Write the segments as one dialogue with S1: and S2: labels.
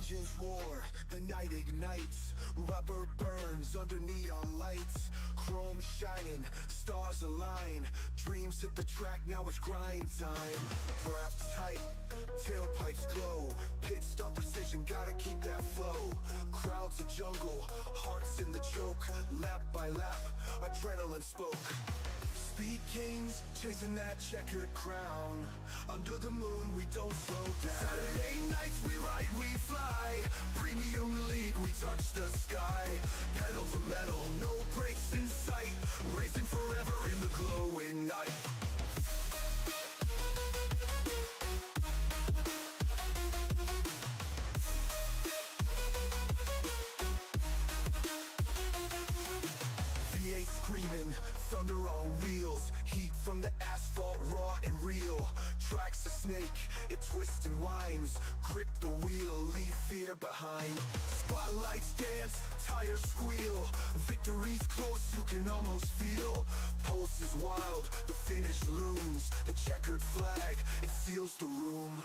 S1: Engines roar, the night ignites, rubber burns under neon lights, chrome shining, stars align, dreams hit the track, now it's grind time. Wrapped tight, tailpipes glow, pit stop precision, gotta keep that flow. Crowds a jungle, hearts in the choke, lap by lap, adrenaline spoke. Speed kings, chasing that checkered crown. Under the moon, we don't slow down. Saturday nights, we ride, we fly. Premium league, we touch the sky. Pedal to metal, no brakes in sight. Racing forever in the glowing night. V8 screaming, thunder on wheels, heat from the asphalt, raw and real. Tracks a snake, it twists and winds, grip the wheel, leave fear behind. Spotlights dance, tires squeal, victory's close, you can almost feel. Pulse is wild, the finish looms, the checkered flag, it seals the room.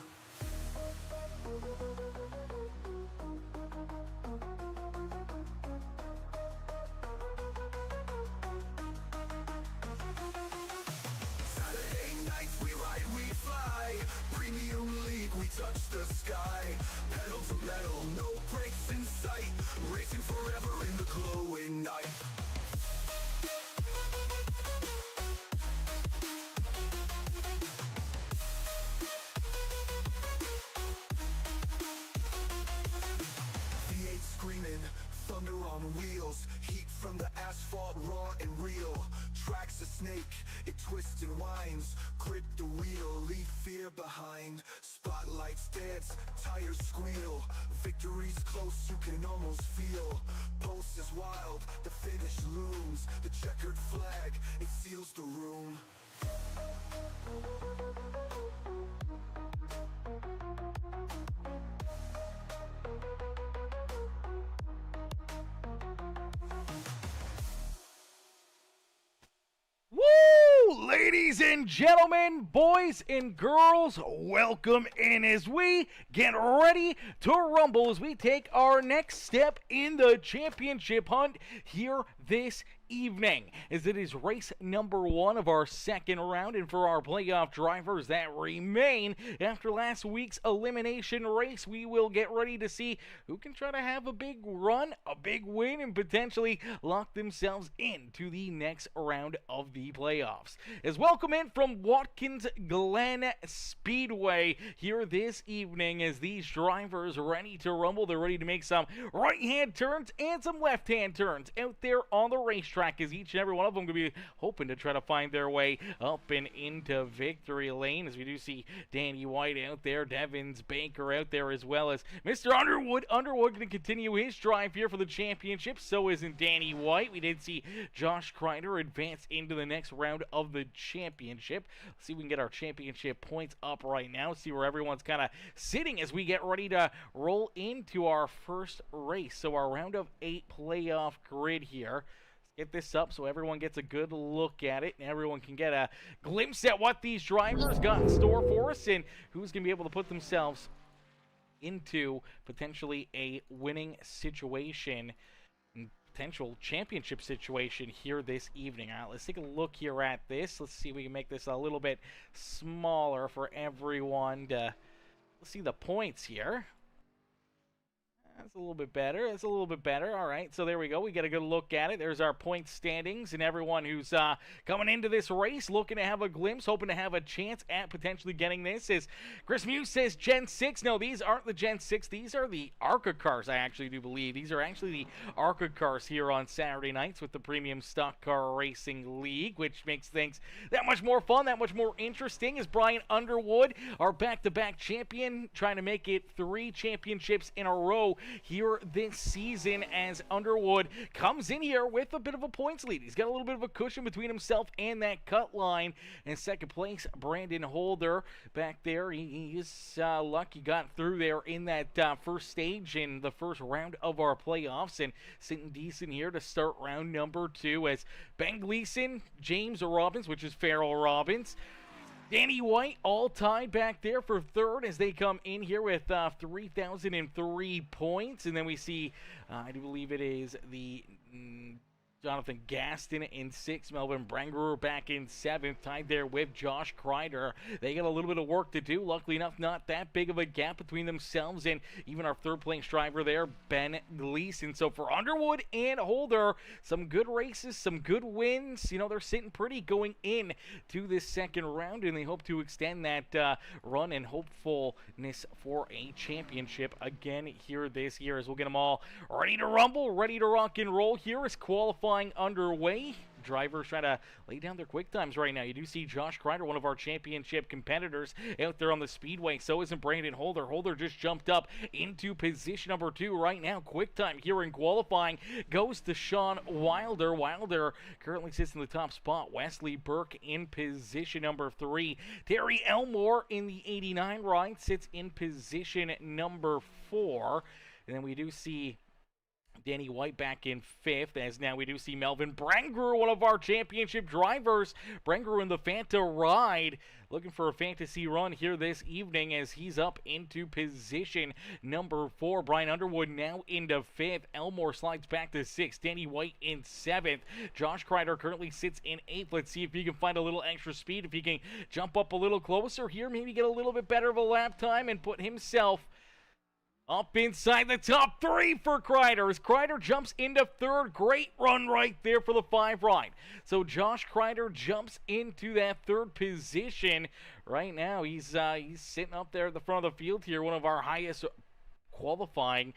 S1: Premium league, we touch the sky. Pedal to metal, no brakes in sight. Racing forever in the glowing night. V8 screaming, thunder on wheels, heat from the asphalt, raw and real. Tracks a snake, it twists and winds, grip the wheel, leave fear behind. Spotlights dance, tires squeal, victory's close, you can almost feel. Pulse is wild, the finish looms, the checkered flag, it seals the room.
S2: Woo! Ladies and gentlemen, boys and girls, welcome in as we get ready to rumble as we take our next step in the championship hunt here this evening, as it is race number 1 of our second round, and for our playoff drivers that remain after last week's elimination race, we will get ready to see who can try to have a big run, a big win, and potentially lock themselves into the next round of the playoffs. As welcome in from Watkins Glen Speedway here this evening, as these drivers are ready to rumble. They're ready to make some right-hand turns and some left-hand turns out there on the racetrack, as each and every one of them could be hoping to try to find their way up and into victory lane, as we do see Danny White out there, Devins Baker out there, as well as Mr. Underwood. Underwood going to continue his drive here for the championship. So isn't Danny White. We did see Josh Crider advance into the next round of the championship. Let's see if we can get our championship points up right now, see where everyone's kind of sitting as we get ready to roll into our first race. So our round of 8 playoff grid here. Get this up so everyone gets a good look at it and everyone can get a glimpse at what these drivers got in store for us and who's going to be able to put themselves into potentially a winning situation, potential championship situation here this evening. All right, let's take a look here at this. Let's see if we can make this a little bit smaller for everyone to see the points here. That's a little bit better. That's a little bit better. All right, so there we go. We get a good look at it. There's our point standings, and everyone who's coming into this race looking to have a glimpse, hoping to have a chance at potentially getting this. Is Chris Muse says Gen 6. No, these aren't the Gen 6. These are the ARCA cars, I actually do believe. These are actually the ARCA cars here on Saturday nights with the Premium Stock Car Racing League, which makes things that much more fun, that much more interesting, as Brian Underwood, our back-to-back champion, trying to make it 3 championships in a row here this season, as Underwood comes in here with a bit of a points lead. He's got a little bit of a cushion between himself and that cut line. In second place, Brandon Holder back there. He is lucky, got through there in that first stage in the first round of our playoffs, and sitting decent here to start round number 2 as Ben Gleason, James Robbins, which is Farrell Robbins, Danny White all tied back there for third as they come in here with 3,003 points. And then we see, I do believe it is the Jonathan Gaston in sixth. Melvin Brangerer back in seventh, tied there with Josh Crider. They got a little bit of work to do. Luckily enough, not that big of a gap between themselves and even our third-place driver there, Ben Gleason. So for Underwood and Holder, some good races, some good wins. You know, they're sitting pretty going in to this second round, and they hope to extend that run and hopefulness for a championship again here this year, as we'll get them all ready to rumble, ready to rock and roll. Here is qualifying underway. Drivers trying to lay down their quick times right now. You do see Josh Crider, one of our championship competitors, out there on the speedway. So isn't Brandon Holder. Holder just jumped up into position number 2 right now. Quick time here in qualifying goes to Sean Wilder. Wilder currently sits in the top spot. Wesley Burke in position number 3. Terry Elmore in the 89 ride sits in position number 4. And then we do see Danny White back in 5th, as now we do see Melvin Brangerer, one of our championship drivers. Brangerer in the Fanta ride, looking for a fantasy run here this evening as he's up into position number 4. Brian Underwood now into 5th. Elmore slides back to 6th. Danny White in 7th. Josh Crider currently sits in 8th. Let's see if he can find a little extra speed, if he can jump up a little closer here, maybe get a little bit better of a lap time and put himself up inside the top 3 for Crider as Crider jumps into 3rd. Great run right there for the 5 ride. So Josh Crider jumps into that 3rd position. Right now he's sitting up there at the front of the field here, one of our highest qualifying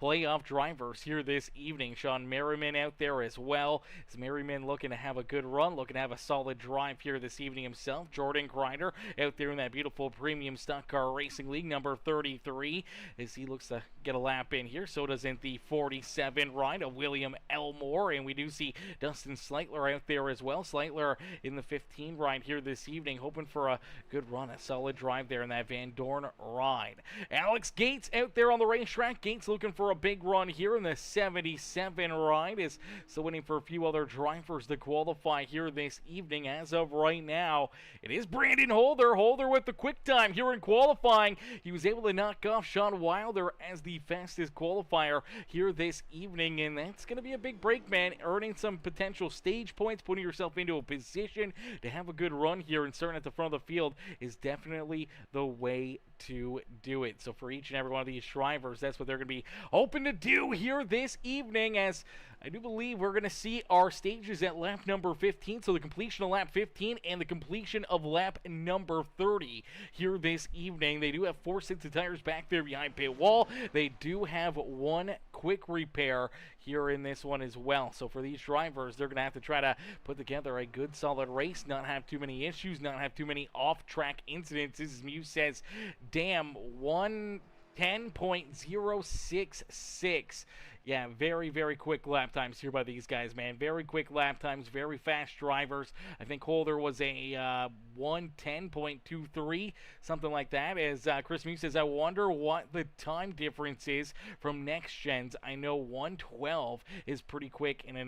S2: playoff drivers here this evening. Sean Merriman out there as well. As Merriman looking to have a good run, looking to have a solid drive here this evening himself. Jordan Crider out there in that beautiful premium stock car racing league, number 33, as he looks to get a lap in here. So does in the 47 ride of William Elmore, and we do see Dustin Sleitler out there as well. Sleitler in the 15 ride here this evening, hoping for a good run, a solid drive there in that Van Dorn ride. Alex Gates out there on the racetrack. Gates looking for a big run here in the 77 ride, is still waiting for a few other drivers to qualify here this evening. As of right now, it is Brandon Holder. Holder with the quick time here in qualifying. He was able to knock off Sean Wilder as the fastest qualifier here this evening, and that's going to be a big break, man. Earning some potential stage points, putting yourself into a position to have a good run here and starting at the front of the field is definitely the way to do it. So for each and every one of these drivers, that's what they're going to be hoping to do here this evening, as I do believe we're going to see our stages at lap number 15, so the completion of lap 15 and the completion of lap number 30 here this evening. They do have 4 sets of tires back there behind pit wall. They do have 1 quick repair here in this one as well. So for these drivers, they're going to have to try to put together a good solid race, not have too many issues, not have too many off-track incidents. As Muse says, damn, 1:10.066. Yeah, very, very quick lap times here by these guys, man. Very quick lap times, very fast drivers. I think Holder was a 1:10.23, something like that. As Chris Muse says, I wonder what the time difference is from next gens. I know 1:12 is pretty quick in a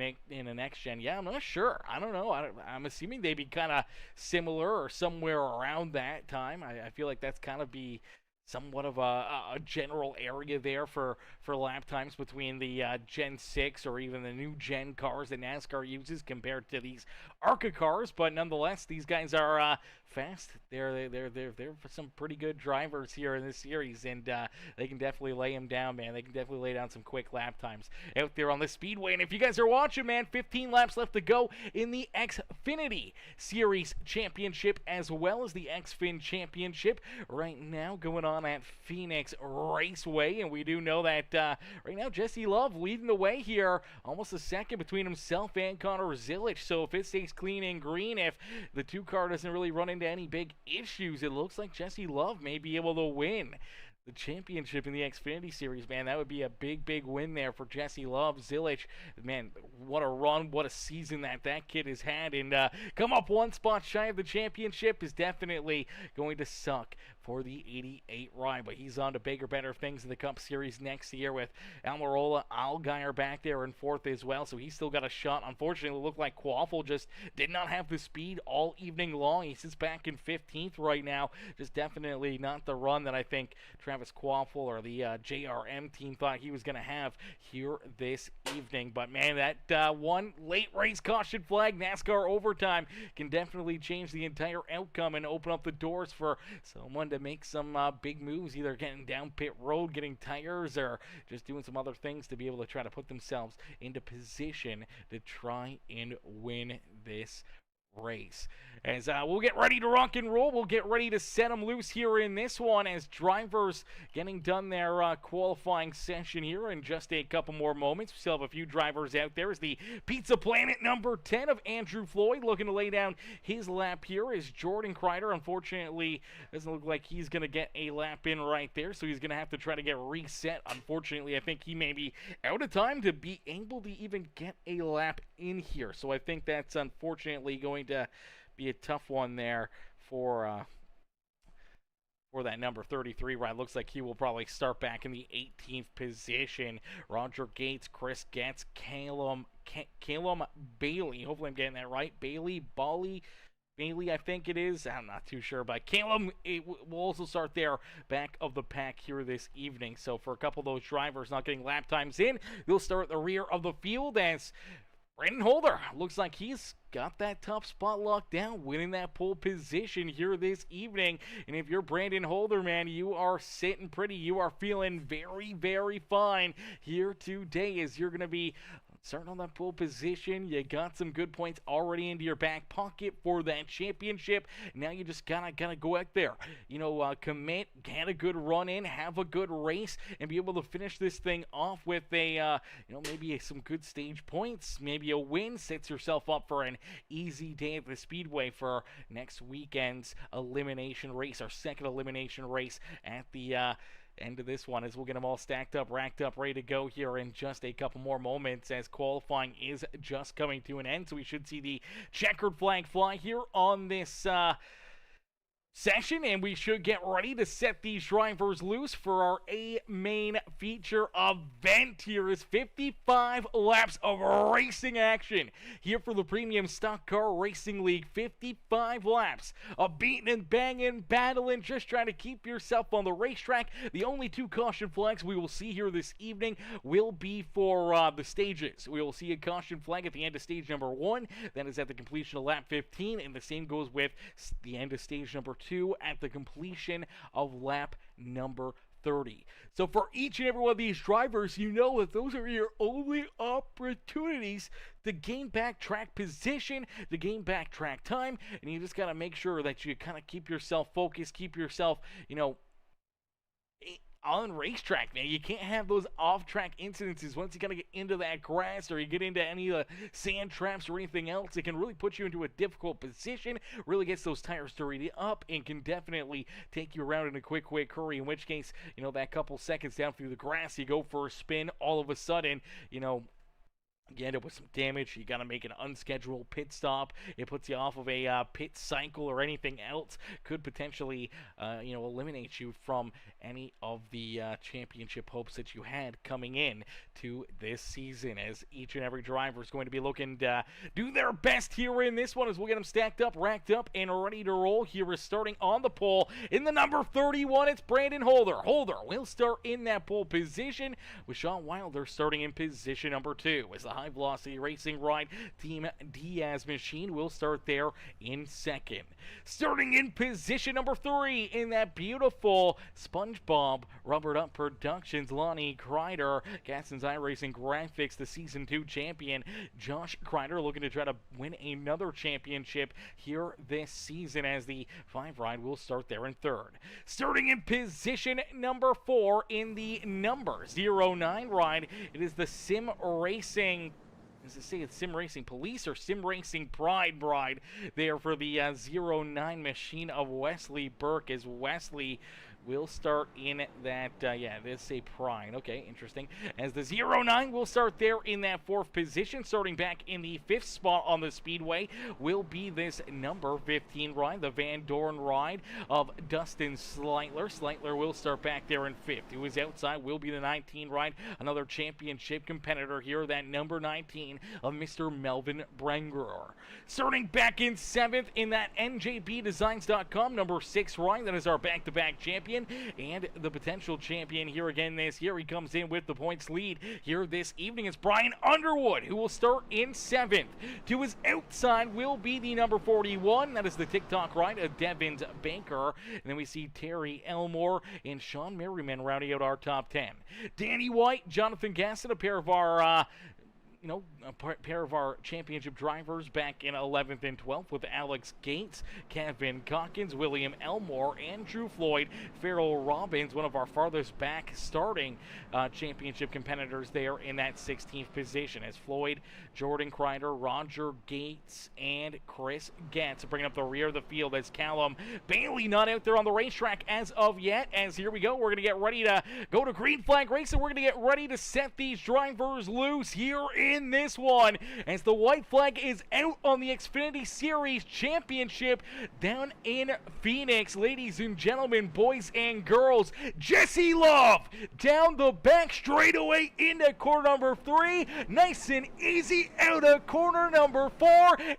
S2: next gen. Yeah, I'm not sure. I don't know. I'm assuming they'd be kind of similar or somewhere around that time. I feel like that's kind of be somewhat of a general area there for lap times between the Gen 6 or even the new Gen cars that NASCAR uses compared to these ARCA cars. But nonetheless, these guys are fast. They're some pretty good drivers here in this series, and they can definitely lay them down, man. They can definitely lay down some quick lap times out there on the speedway. And if you guys are watching, man, 15 laps left to go in the Xfinity Series Championship as well as the Xfin Championship right now going on at Phoenix Raceway. And we do know that right now Jesse Love leading the way here, almost a second between himself and Connor Zilic. So if it stays clean and green, if the 2 car doesn't really run into any big issues, it looks like Jesse Love may be able to win the championship in the Xfinity Series, man. That would be a big, big win there for Jesse Love. Zilich, man, what a run, what a season that kid has had. And come up one spot shy of the championship is definitely going to suck for the 88 ride. But he's on to bigger, better things in the Cup Series next year with Almirola, Allgaier back there in fourth as well. So he's still got a shot. Unfortunately, it looked like Quaffle just did not have the speed all evening long. He sits back in 15th right now. Just definitely not the run that I think Travis Quaffle or the JRM team thought he was going to have here this evening. But man, that one late race caution flag, NASCAR overtime, can definitely change the entire outcome and open up the doors for someone to make some big moves, either getting down pit road, getting tires, or just doing some other things to be able to try to put themselves into position to try and win this race. As we'll get ready to rock and roll, we'll get ready to set them loose here in this one as drivers getting done their qualifying session here in just a couple more moments. We still have a few drivers out there as the Pizza Planet number 10 of Andrew Floyd looking to lay down his lap here is Jordan Crider. Unfortunately, doesn't look like he's going to get a lap in right there, so he's going to have to try to get reset. Unfortunately, I think he may be out of time to be able to even get a lap in here, so I think that's unfortunately going to be a tough one there for that number 33 ride. Looks like he will probably start back in the 18th position. Roger Gates, Chris Getz, Calum Bailey. Hopefully I'm getting that right. Bailey, I think it is. I'm not too sure, but Calum will also start there back of the pack here this evening. So for a couple of those drivers not getting lap times in, they'll start at the rear of the field as Brandon Holder looks like he's got that top spot locked down, winning that pole position here this evening. And if you're Brandon Holder, man, you are sitting pretty. You are feeling very, very fine here today as you're going to be starting on that pole position. You got some good points already into your back pocket for that championship. Now you just gotta go out there, commit, get a good run in, have a good race, and be able to finish this thing off with a, maybe some good stage points, maybe a win. Sets yourself up for an easy day at the Speedway for next weekend's elimination race, our second elimination race at the end of this one, as we'll get them all stacked up, racked up, ready to go here in just a couple more moments as qualifying is just coming to an end. So we should see the checkered flag fly here on this session, and we should get ready to set these drivers loose for our main feature event. Here is 55 laps of racing action here for the Premium Stock Car Racing League. 55 laps of beating and banging, battling, just trying to keep yourself on the racetrack. The only two caution flags we will see here this evening will be for the stages. We will see a caution flag at the end of stage number 1. That is at the completion of lap 15, and the same goes with the end of stage number 2 at the completion of lap number 30. So for each and every one of these drivers, you know that those are your only opportunities to gain back track position, to gain back track time, and you just got to make sure that you kind of keep yourself focused, keep yourself, on racetrack, man. You can't have those off-track incidences. Once you kind of get into that grass or you get into any of the sand traps or anything else, it can really put you into a difficult position, really gets those tires dirty up, and can definitely take you around in a quick hurry, in which case, that couple seconds down through the grass, you go for a spin, all of a sudden, you end up with some damage. You got to make an unscheduled pit stop. It puts you off of a pit cycle or anything else. Could potentially, eliminate you from any of the championship hopes that you had coming in to this season, as each and every driver is going to be looking to do their best here in this one, as we'll get them stacked up, racked up, and ready to roll. Here is starting on the pole in the number 31. It's Brandon Holder. Holder will start in that pole position, with Sean Wilder starting in position number 2. As the High Velocity Racing Ride Team Diaz machine will start there in second. Starting in position number 3 in that beautiful SpongeBob Rubbered Up Productions, Lonnie Crider. Gadsden's iRacing Graphics, the Season 2 champion, Josh Crider, looking to try to win another championship here this season, as the 5 ride will start there in third. Starting in position number 4 in the number 09 ride, it is the Sim Racing, does it say it's Sim Racing Police or Sim Racing Pride bride there for the 09 machine of Wesley Burke, as Wesley will start in that, let's say Pride. Okay, interesting. As the 09 will start there in that 4th position. Starting back in the 5th spot on the Speedway will be this number 15 ride, the Van Dorn ride of Dustin Sleitler. Sleitler will start back there in 5th. Who is outside will be the 19 ride, another championship competitor here, that number 19 of Mr. Melvin Brenger. Starting back in 7th in that NJBDesigns.com, number 6 ride, that is our back-to-back champion and the potential champion here again this year. He comes in with the points lead here this evening. It's Brian Underwood who will start in 7th. To his outside will be the number 41. That is the TikTok ride of Devin Baker. And then we see Terry Elmore and Sean Merriman rounding out our top 10. Danny White, Jonathan Gasson, a pair of our pair of our championship drivers back in 11th and 12th with Alex Gates, Kevin Calkins, William Elmore, Andrew Floyd, Farrell Robbins, one of our farthest back starting championship competitors there in that 16th position, as Floyd, Jordan Crider, Roger Gates, and Chris Getz bringing up the rear of the field, as Callum Bailey not out there on the racetrack as of yet. As here we go, we're going to get ready to go to green flag racing. We're going to get ready to set these drivers loose here in this one, as the white flag is out on the Xfinity Series Championship down in Phoenix. Ladies and gentlemen, boys and girls, Jesse Love down the back straightaway into corner number 3, nice and easy out of corner number 4,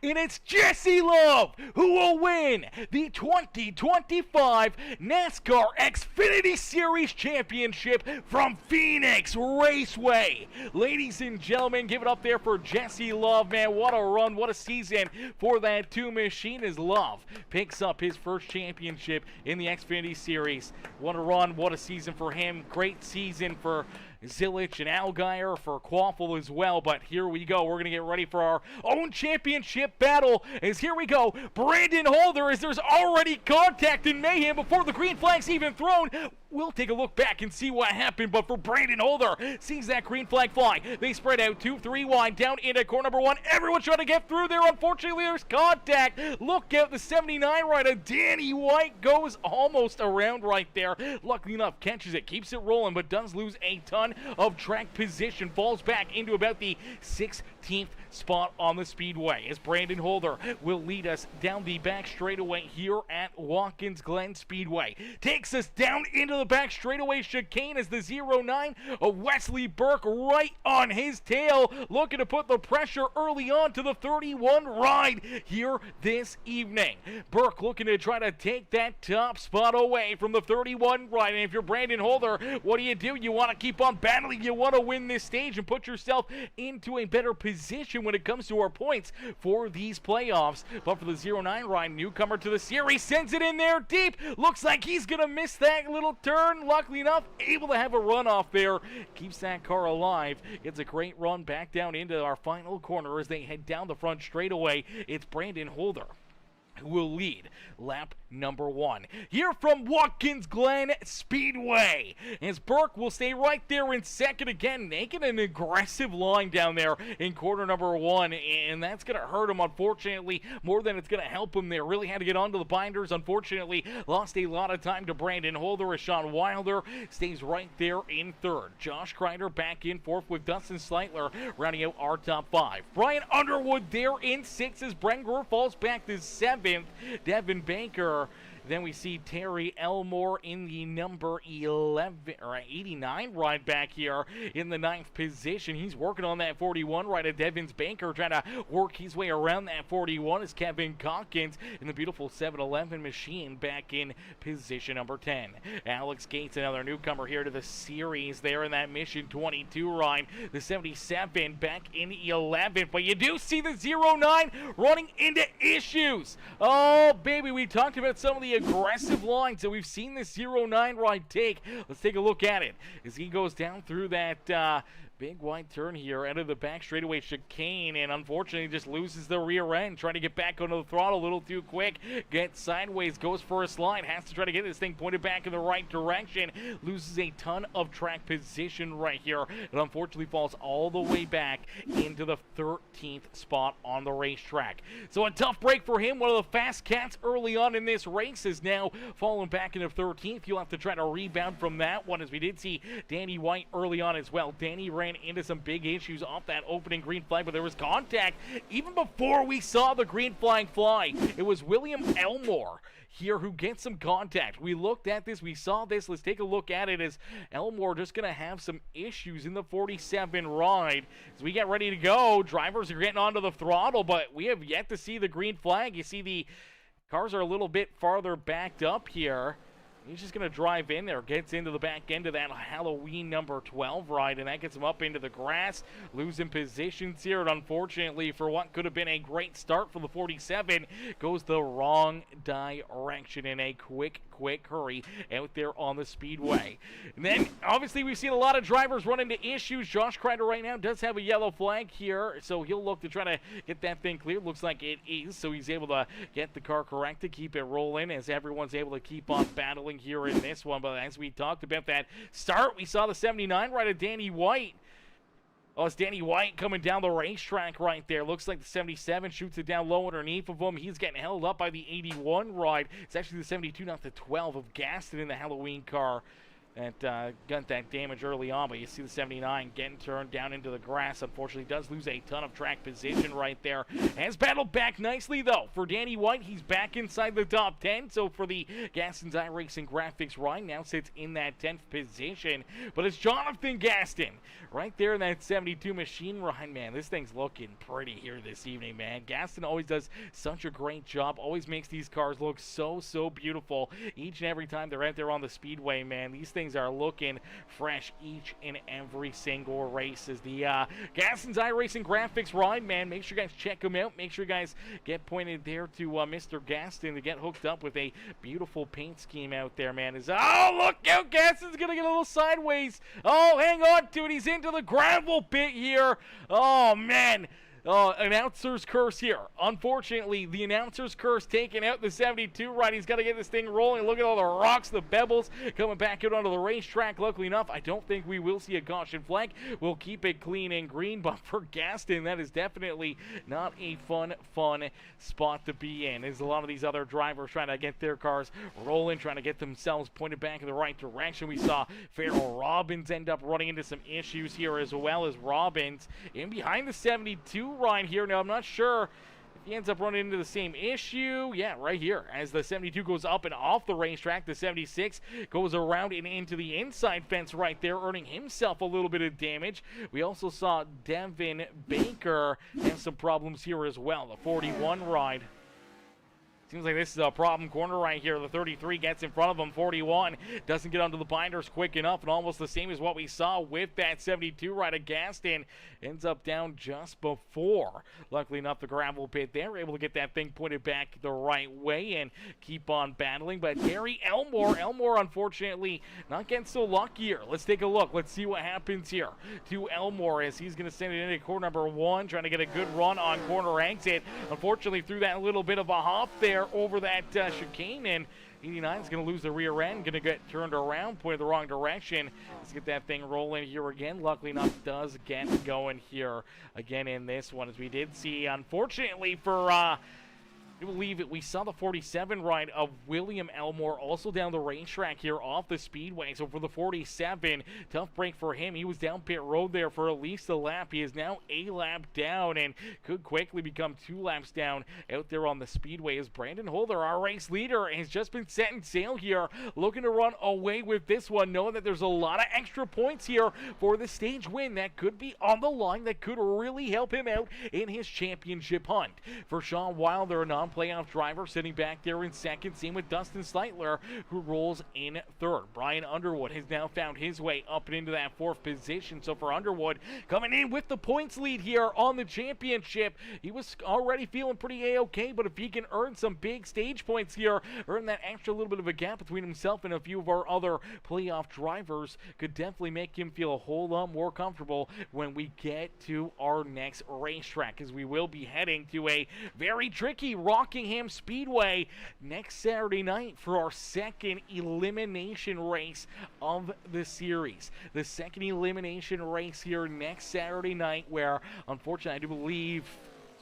S2: and it's Jesse Love who will win the 2025 NASCAR Xfinity Series Championship from Phoenix Raceway. Ladies and gentlemen, give it up there for Jesse Love, man. What a run, what a season for that 2 machine, as Love picks up his first championship in the Xfinity Series. What a run, what a season for him. Great season for Zilich and Allgaier, for Quaffle as well. But here we go. We're going to get ready for our own championship battle. As here we go, Brandon Holder, as there's already contact in mayhem before the green flag's even thrown. We'll take a look back and see what happened, but for Brandon Holder, sees that green flag fly. They spread out 2-3 wide down into corner number 1. Everyone trying to get through there. Unfortunately, there's contact. Look out, the 79 rider, Danny White, goes almost around right there. Luckily enough, catches it, keeps it rolling, but does lose a ton of track position. Falls back into about the 16th spot on the Speedway, as Brandon Holder will lead us down the back straightaway here at Watkins Glen Speedway. Takes us down into the back straightaway chicane as the 09 of Wesley Burke right on his tail, looking to put the pressure early on to the 31 ride here this evening. Burke looking to try to take that top spot away from the 31 ride, and if you're Brandon Holder, what do? You want to keep on battling, you want to win this stage and put yourself into a better position when it comes to our points for these playoffs. But for the 09 ride, newcomer to the series, sends it in there deep. Looks like he's going to miss that little turn. Luckily enough, able to have a run off there. Keeps that car alive. Gets a great run back down into our final corner as they head down the front straightaway. It's Brandon Holder who will lead lap number 1 here from Watkins Glen Speedway, as Burke will stay right there in second again, making an aggressive line down there in corner number 1, and that's going to hurt him, unfortunately, more than it's going to help him there. Really had to get onto the binders. Unfortunately, lost a lot of time to Brandon Holder, as Sean Wilder stays right there in third. Josh Crider back in fourth with Dustin Sleitler rounding out our top 5. Brian Underwood there in 6th as Brenger falls back to 7th. Devin Baker. Then we see Terry Elmore in the number 89 ride back here in the 9th position. He's working on that 41 ride of Devin Baker, trying to work his way around that 41 as Kevin Calkins in the beautiful 711 machine back in position number 10. Alex Gates, another newcomer here to the series there in that Mission 22 ride. The 77 back in the 11th, but you do see the 09 running into issues. Oh, baby, we talked about some of the aggressive lines that we've seen this 09 ride take. Let's take a look at it as he goes down through that Big wide turn here, out of the back straightaway chicane, and unfortunately just loses the rear end. Trying to get back onto the throttle a little too quick. Gets sideways, goes for a slide. Has to try to get this thing pointed back in the right direction. Loses a ton of track position right here. And unfortunately falls all the way back into the 13th spot on the racetrack. So a tough break for him. One of the fast cats early on in this race is now fallen back into 13th. You'll have to try to rebound from that one, as we did see Danny White early on as well. Danny ran into some big issues off that opening green flag, but there was contact even before we saw the green flag fly. It was William Elmore here who gets some contact. We looked at this, we saw this. Let's take a look at it, as Elmore just going to have some issues in the 47 ride. As we get ready to go, drivers are getting onto the throttle, but we have yet to see the green flag. You see the cars are a little bit farther backed up here. He's just going to drive in there, gets into the back end of that Halloween number 12 ride, and that gets him up into the grass, losing positions here. And unfortunately, for what could have been a great start for the 47, goes the wrong direction in a quick hurry out there on the speedway. And then, obviously, we've seen a lot of drivers run into issues. Josh Crider right now does have a yellow flag here, so he'll look to try to get that thing cleared. Looks like it is, so he's able to get the car corrected, keep it rolling, as everyone's able to keep on battling here in this one. But as we talked about that start, we saw the 79 ride of Danny White. Oh, it's Danny White coming down the racetrack right there. Looks like the 77 shoots it down low underneath of him. He's getting held up by the 81 ride. It's actually the 72, not the 12 of Gaston in the Halloween car that got that damage early on. But you see the 79 getting turned down into the grass. Unfortunately, does lose a ton of track position right there. Has battled back nicely, though. For Danny White, he's back inside the top 10. So for the Gaston's iRacing Graphics ride, now sits in that 10th position. But it's Jonathan Gaston right there in that 72 machine ride. Man, this thing's looking pretty here this evening, man. Gaston always does such a great job. Always makes these cars look so beautiful each and every time they're out there on the speedway, man. These things are looking fresh each and every single race. As the Gaston's iRacing Graphics ride, man, make sure you guys check them out. Make sure you guys get pointed there to Mr. Gaston to get hooked up with a beautiful paint scheme out there, man. Oh, look out, Gaston's gonna get a little sideways. Oh, hang on to it. He's into the gravel pit here. Oh, man. Announcer's curse here. Unfortunately, the announcer's curse taking out the 72 ride. He's got to get this thing rolling. Look at all the rocks, the pebbles coming back out onto the racetrack. Luckily enough, I don't think we will see a caution flag. We'll keep it clean and green, but for Gaston, that is definitely not a fun spot to be in. There's a lot of these other drivers trying to get their cars rolling, trying to get themselves pointed back in the right direction. We saw Farrell Robbins end up running into some issues here, as well as Robbins in behind the 72 ride here. Now, I'm not sure if he ends up running into the same issue. Yeah, right here. As the 72 goes up and off the racetrack, the 76 goes around and into the inside fence right there, earning himself a little bit of damage. We also saw Devin Baker have some problems here as well. The 41 ride. Seems like this is a problem corner right here. The 33 gets in front of him. 41 doesn't get onto the binders quick enough, and almost the same as what we saw with that 72 right of Gaston. Ends up down just before. Luckily enough, the gravel pit there, able to get that thing pointed back the right way and keep on battling. But Gary Elmore unfortunately not getting so lucky here. Let's take a look. Let's see what happens here to Elmore, as he's going to send it into corner number 1, trying to get a good run on corner exit. Unfortunately, through that little bit of a hop there over that chicane, and 89 is going to lose the rear end, going to get turned around, pointed the wrong direction. Let's get that thing rolling here again. Luckily enough, does get going here again in this one, as we did see, unfortunately for I believe it, we saw the 47 ride of William Elmore also down the racetrack here off the speedway. So for the 47, tough break for him. He was down pit road there for at least a lap. He is now a lap down and could quickly become 2 laps down out there on the speedway, as Brandon Holder, our race leader, has just been setting sail here, looking to run away with this one, knowing that there's a lot of extra points here for the stage win that could be on the line, that could really help him out in his championship hunt. For Sean Wilder, a non non-playoff driver sitting back there in second. Same with Dustin Sleitler, who rolls in third. Brian Underwood has now found his way up and into that fourth position. So for Underwood, coming in with the points lead here on the championship, he was already feeling pretty A-okay, but if he can earn some big stage points here, earn that extra little bit of a gap between himself and a few of our other playoff drivers, could definitely make him feel a whole lot more comfortable when we get to our next racetrack, as we will be heading to a very tricky Rockingham Speedway next Saturday night for our second elimination race of the series. The second elimination race here next Saturday night, where unfortunately I do believe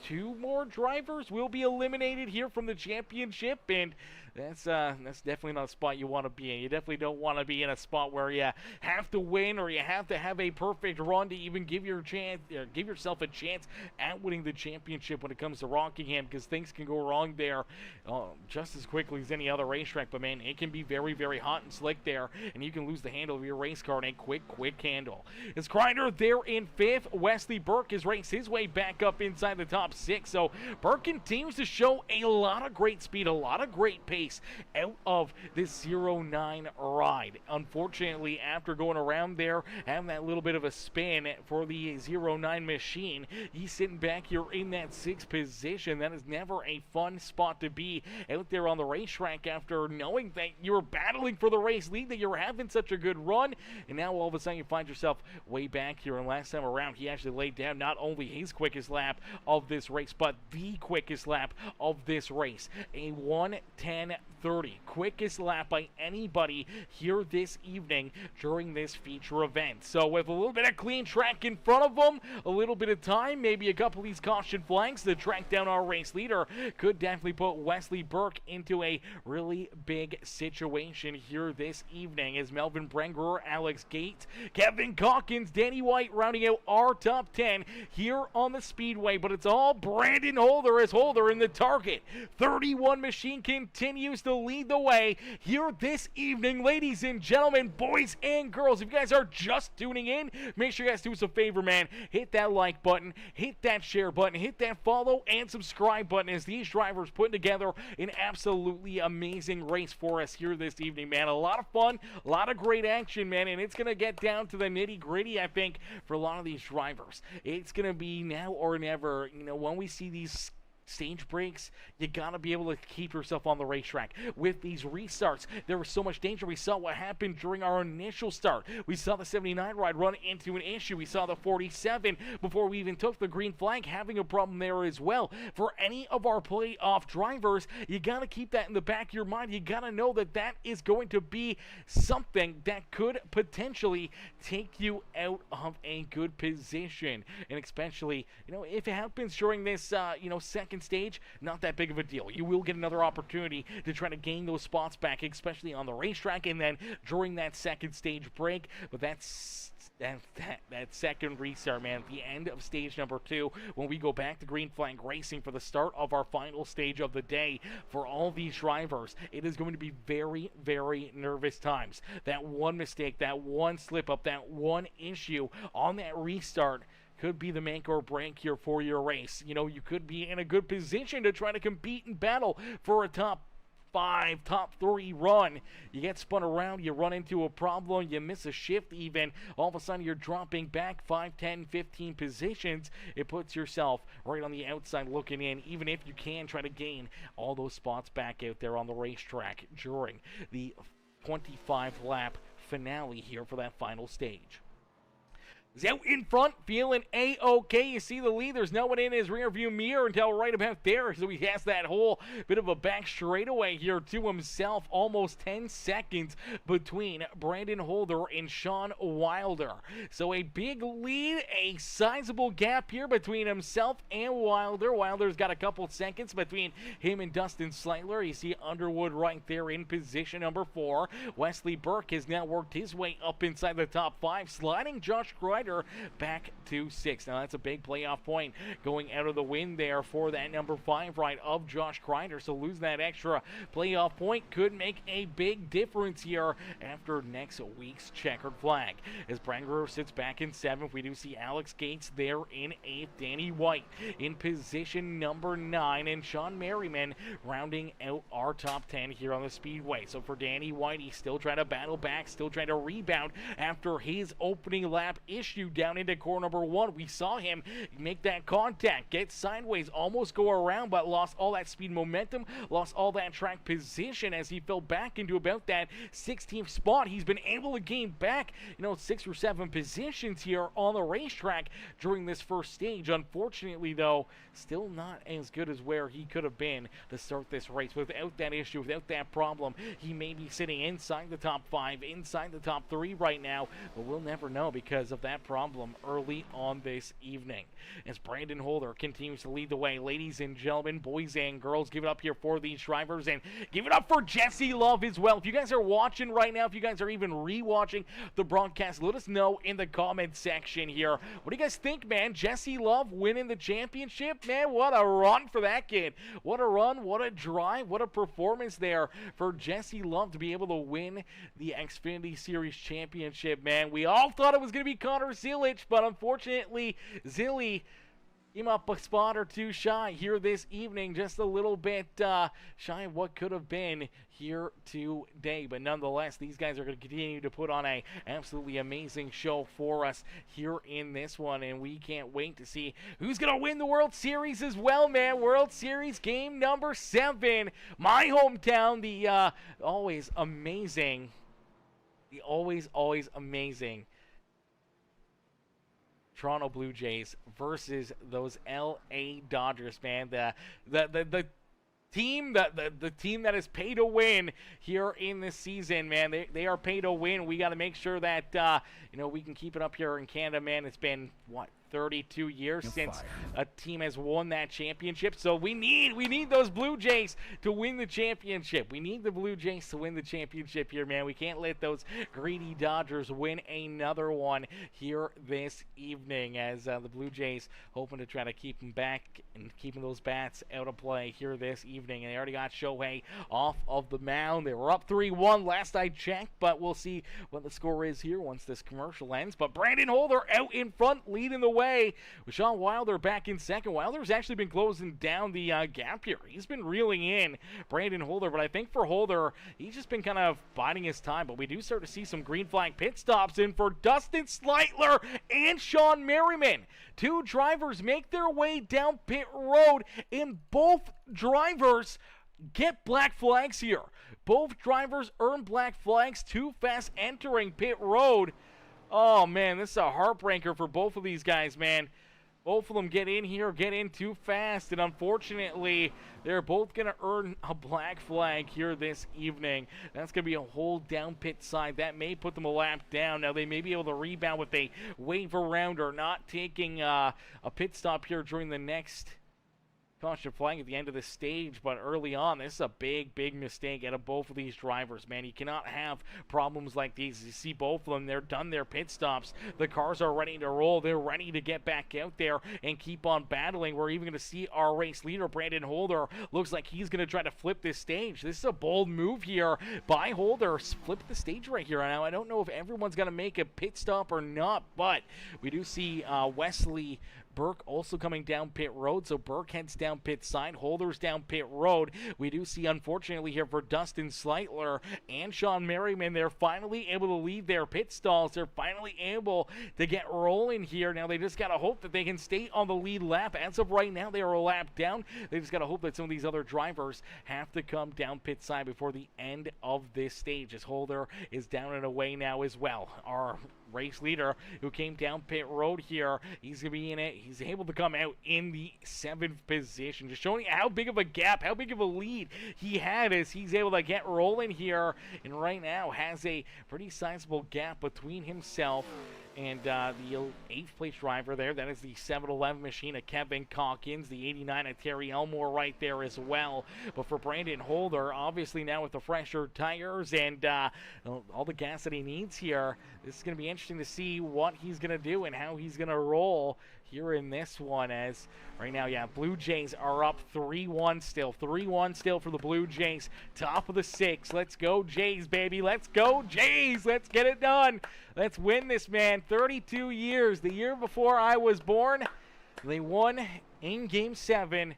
S2: 2 more drivers will be eliminated here from the championship, and that's definitely not a spot you want to be in. You definitely don't want to be in a spot where you have to win or you have to have a perfect run to even give yourself a chance at winning the championship when it comes to Rockingham, because things can go wrong there just as quickly as any other racetrack. But man, it can be very, very hot and slick there, and you can lose the handle of your race car in a quick handle. It's Crider there in 5th. Wesley Burke has raced his way back up inside the top 6. So Burke continues to show a lot of great speed, a lot of great pace out of this 09 ride. Unfortunately, after going around there, having that little bit of a spin for the 09 machine, he's sitting back here in that 6th position. That is never a fun spot to be out there on the racetrack after knowing that you were battling for the race lead, that you were having such a good run, and now all of a sudden you find yourself way back here. And last time around, he actually laid down not only his quickest lap of this race, but the quickest lap of this race. A 1:10:30, quickest lap by anybody here this evening during this feature event. So with a little bit of clean track in front of them, a little bit of time, maybe a couple of these caution flags to track down our race leader, could definitely put Wesley Burke into a really big situation here this evening, as Melvin Brenger, Alex Gates, Kevin Calkins, Danny White rounding out our top 10 here on the Speedway. But it's all Brandon Holder, as Holder in the Target 31 machine continues to lead the way here this evening. Ladies and gentlemen, boys and girls, if you guys are just tuning in, make sure you guys do us a favor, man. Hit that like button, hit that share button, hit that follow and subscribe button, as these drivers putting together an absolutely amazing race for us here this evening, man. A lot of fun, a lot of great action, man, and it's going to get down to the nitty-gritty, I think, for a lot of these drivers. It's going to be now or never. You know, when we see these stage breaks, you gotta be able to keep yourself on the racetrack. With these restarts, there was so much danger. We saw what happened during our initial start. We saw the 79 ride run into an issue. We saw the 47 before we even took the green flag having a problem there as well. For any of our playoff drivers, you gotta keep that in the back of your mind. You gotta know that that is going to be something that could potentially take you out of a good position. And especially, you know, if it happens during this second stage, not that big of a deal. You will get another opportunity to try to gain those spots back, especially on the racetrack and then during that second stage break. But that's that second restart, man, at the end of stage number 2, when we go back to green flag racing for the start of our final stage of the day. For all these drivers, it is going to be very, very nervous times. That one mistake, that one slip up, that one issue on that restart could be the make or break here for your race. You know, you could be in a good position to try to compete and battle for a top 5, top 3 run. You get spun around, you run into a problem, you miss a shift even, all of a sudden you're dropping back 5, 10, 15 positions. It puts yourself right on the outside looking in, even if you can try to gain all those spots back out there on the racetrack during the 25 lap finale here for that final stage. Is out in front, feeling A-okay. You see the lead. There's no one in his rearview mirror until right about there. So he has that whole bit of a back straightaway here to himself. Almost 10 seconds between Brandon Holder and Sean Wilder. So a big lead, a sizable gap here between himself and Wilder. Wilder's got a couple seconds between him and Dustin Sleitler. You see Underwood right there in position number 4. Wesley Burke has now worked his way up inside the top 5, sliding Josh Crider Crider back to 6th. Now that's a big playoff point going out of the win there for that number 5 ride of Josh Crider. So losing that extra playoff point could make a big difference here after next week's checkered flag. As Branger sits back in 7th, we do see Alex Gates there in 8th, Danny White in position number 9, and Sean Merriman rounding out our top 10 here on the Speedway. So for Danny White, he's still trying to battle back, still trying to rebound after his opening lap issue down into corner number 1. We saw him make that contact, get sideways, almost go around, but lost all that speed momentum, lost all that track position as he fell back into about that 16th spot. He's been able to gain back, 6 or 7 positions here on the racetrack during this first stage. Unfortunately, though, still not as good as where he could have been to start this race. Without that issue, without that problem, he may be sitting inside the top 5, inside the top 3 right now, but we'll never know because of that problem early on this evening. As Brandon Holder continues to lead the way, ladies and gentlemen, boys and girls, give it up here for these drivers, and give it up for Jesse Love as well. If you guys are watching right now, if you guys are even re-watching the broadcast, let us know in the comment section here. What do you guys think, man? Jesse Love winning the championship? Man, what a run for that kid. What a run, what a drive, what a performance there for Jesse Love to be able to win the Xfinity Series championship, man. We all thought it was going to be Connor Zilic, but unfortunately, Zilly came up a spot or two shy here this evening, just a little bit shy of what could have been here today. But nonetheless, these guys are going to continue to put on a absolutely amazing show for us here in this one, and we can't wait to see who's going to win the World Series as well, man. World Series game number 7, my hometown, the always amazing Toronto Blue Jays versus those LA Dodgers, man. The team that is paid to win here in this season, man. They are paid to win. We got to make sure that we can keep it up here in Canada, man. It's been 32 years since a team has won that championship. So we need those Blue Jays to win the championship. We need the Blue Jays to win the championship here, man. We can't let those greedy Dodgers win another one here this evening, as the Blue Jays hoping to try to keep them back and keeping those bats out of play here this evening. And they already got Shohei off of the mound. They were up 3-1 last I checked, but we'll see what the score is here once this commercial ends. But Brandon Holder out in front, leading the way, with Sean Wilder back in second. Wilder's actually been closing down the gap here. He's been reeling in Brandon Holder, but I think for Holder, he's just been kind of biding his time. But we do start to see some green flag pit stops in for Dustin Sleitler and Sean Merriman. 2 drivers make their way down pit road, and both drivers get black flags here. Both drivers earn black flags too fast entering pit road. Oh, man, this is a heartbreaker for both of these guys, man. Both of them get in here, get in too fast, and unfortunately, they're both going to earn a black flag here this evening. That's going to be a hold down pit side. That may put them a lap down. Now, they may be able to rebound if they wave around or not taking a pit stop here during the next caution flag at the end of the stage, but early on, this is a big mistake out of both of these drivers, man. You cannot have problems like these. You see both of them, they're done their pit stops. The cars are ready to roll. They're ready to get back out there and keep on battling. We're even going to see our race leader, Brandon Holder, looks like he's going to try to flip this stage. This is a bold move here by Holder. Flip the stage right here. Now, I don't know if everyone's going to make a pit stop or not, but we do see Wesley Burke also coming down pit road, so Burke heads down pit side, Holder's down pit road. We do see, unfortunately, here for Dustin Sleitler and Sean Merriman, they're finally able to leave their pit stalls. They're finally able to get rolling here. Now, they just got to hope that they can stay on the lead lap. As of right now, they are a lap down. They just got to hope that some of these other drivers have to come down pit side before the end of this stage, as Holder is down and away now as well. Our race leader who came down pit road here, he's going to be in it. He's able to come out in the 7th position, just showing how big of a gap, how big of a lead he had as he's able to get rolling here, and right now has a pretty sizable gap between himself And the 8th place driver there, that is the 7-Eleven machine of Kevin Calkins, the 89 of Terry Elmore right there as well. But for Brandon Holder, obviously now with the fresher tires and all the gas that he needs here, this is going to be interesting to see what he's going to do and how he's going to roll here in this one. As right now, yeah, Blue Jays are up 3-1 still. 3-1 still for the Blue Jays. Top of the 6. Let's go Jays, baby. Let's go Jays. Let's get it done. Let's win this, man. 32 years. The year before I was born, they won in Game 7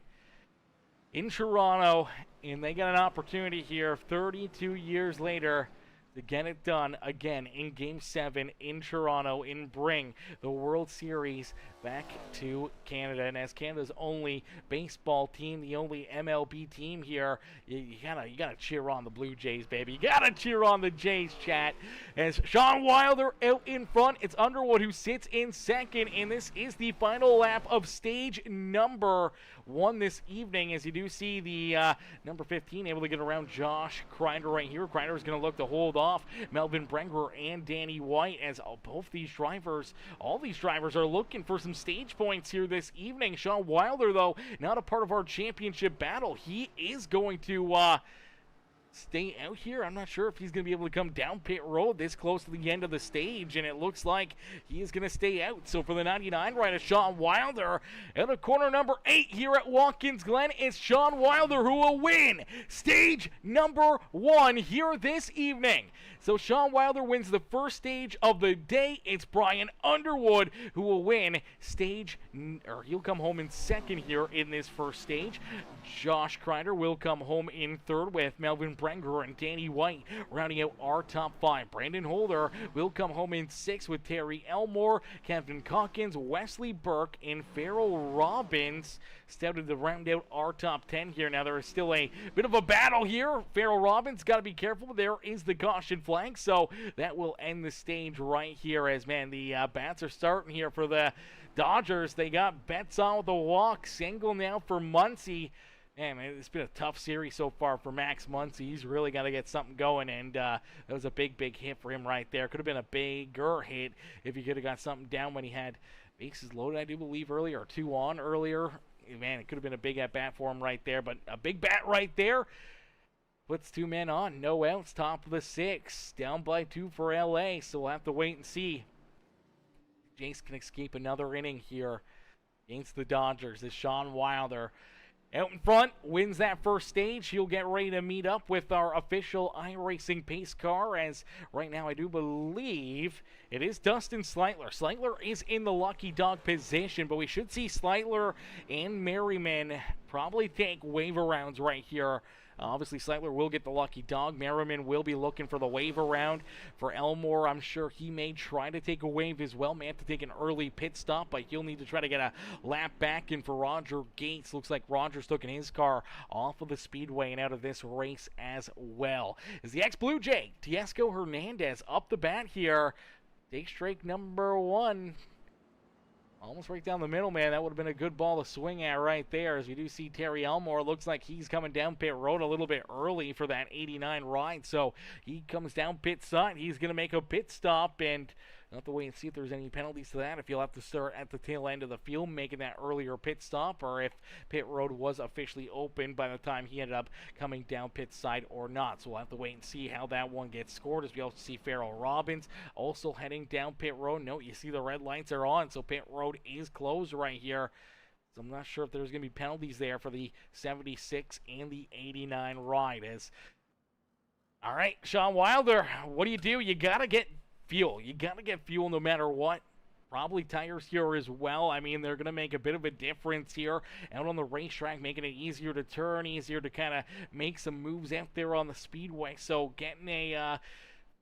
S2: in Toronto, and they got an opportunity here 32 years later to get it done again in Game 7 in Toronto and bring the World Series back to Canada. And as Canada's only baseball team, the only MLB team here, you gotta cheer on the Blue Jays, baby. You gotta cheer on the Jays, chat. As Sean Wilder out in front, it's Underwood who sits in second, and this is the final lap of stage number 1 this evening. As you do see the number 15 able to get around Josh Crider right here. Crider is going to look to hold off Melvin Brenger and Danny White, as all these drivers are looking for some stage points here this evening. Sean Wilder, though, not a part of our championship battle. He is going to stay out here. I'm not sure if he's going to be able to come down pit road this close to the end of the stage, and it looks like he is going to stay out. So for the 99 rider, Sean Wilder, out of corner number 8 here at Watkins Glen, it's Sean Wilder who will win stage number 1 here this evening. So Sean Wilder wins the first stage of the day. It's Brian Underwood who will win he'll come home in second here in this first stage. Josh Crider will come home in third with Melvin Brenger and Danny White rounding out our top 5. Brandon Holder will come home in 6th with Terry Elmore, Kevin Calkins, Wesley Burke, and Farrell Robbins started to round out our top 10 here. Now there is still a bit of a battle here. Farrell Robbins got to be careful. There is the caution flag, so that will end the stage right here. As man, the bats are starting here for the Dodgers. They got bets on with the walk. Single now for Muncy. Man, it's been a tough series so far for Max Muncy. He's really got to get something going, and that was a big hit for him right there. Could have been a bigger hit if he could have got something down when he had bases loaded, I do believe, earlier, or 2 on earlier. Man, it could have been a big at-bat for him right there, but a big bat right there puts 2 men on. No outs, top of the 6. Down by 2 for LA, so we'll have to wait and see. Jace can escape another inning here against the Dodgers as Sean Wilder out in front wins that first stage. He'll get ready to meet up with our official iRacing pace car, as right now I do believe it is Dustin Sleitler. Sleitler is in the lucky dog position, but we should see Sleitler and Merriman probably take waiver rounds right here. Obviously, Sleitler will get the lucky dog. Merriman will be looking for the wave around. For Elmore, I'm sure he may try to take a wave as well. May have to take an early pit stop, but he'll need to try to get a lap back. And for Roger Gates, looks like Roger's taking his car off of the speedway and out of this race as well. Is the ex-Blue Jay, Tiesco Hernandez, up the bat here. Take strike number 1. Almost right down the middle, man. That would have been a good ball to swing at right there. As we do see Terry Elmore, looks like he's coming down pit road a little bit early for that 89 ride. So he comes down pit side. He's going to make a pit stop, and we'll have to wait and see if there's any penalties to that. If you'll have to start at the tail end of the field making that earlier pit stop, or if pit road was officially open by the time he ended up coming down pit side or not. So we'll have to wait and see how that one gets scored. As we also see Farrell Robbins also heading down pit road. Note, you see the red lights are on, so pit road is closed right here. So I'm not sure if there's going to be penalties there for the 76 and the 89 ride. All right, Sean Wilder, what do? You got to get fuel. You got to get fuel no matter what. Probably tires here as well. I mean, they're going to make a bit of a difference here out on the racetrack, making it easier to turn, easier to kind of make some moves out there on the speedway. So getting a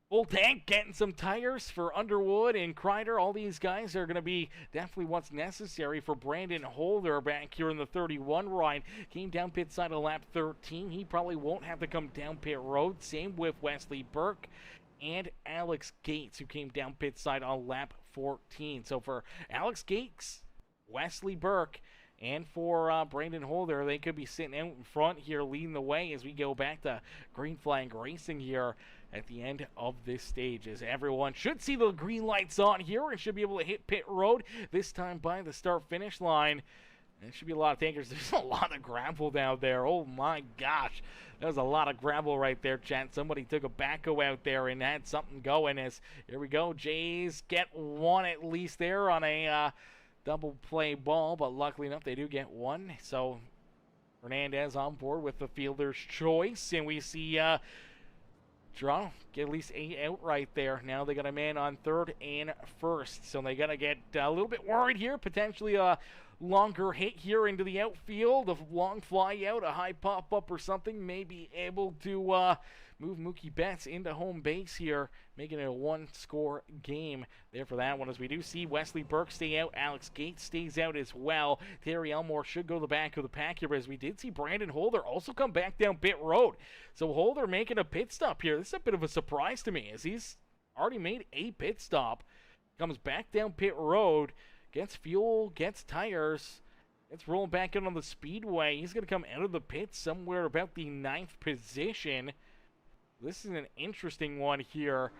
S2: full tank, getting some tires for Underwood and Crider. All these guys are going to be definitely what's necessary for Brandon Holder back here in the 31 ride. Came down pit side of lap 13. He probably won't have to come down pit road. Same with Wesley Burke and Alex Gates, who came down pit side on lap 14. So for Alex Gates, Wesley Burke, and for Brandon Holder, they could be sitting out in front here leading the way as we go back to green flag racing here. at the end of this stage, as everyone should see the green lights on here and should be able to hit pit road this time by the start-finish line. There should be a lot of tankers. There's a lot of gravel down there. Oh my gosh. That was a lot of gravel right there, chat. Somebody took a backhoe out there and had something going. As here we go. Jays get one at least there on a double play ball, but luckily enough they do get one. So Hernandez on board with the fielder's choice, and we see Toronto get at least 8 out right there. Now they got a man on third and first, so they got to get a little bit worried here. Potentially a longer hit here into the outfield, a long fly out, a high pop up or something, may be able to move Mookie Betts into home base here, making it a 1-score game there for that one. As we do see Wesley Burke stay out, Alex Gates stays out as well. Terry Elmore should go to the back of the pack here, as we did see Brandon Holder also come back down pit road. So Holder making a pit stop here. This is a bit of a surprise to me, as he's already made a pit stop, comes back down pit road, gets fuel, gets tires, it's rolling back in on the speedway. He's going to come out of the pit somewhere about the 9th position. This is an interesting one here.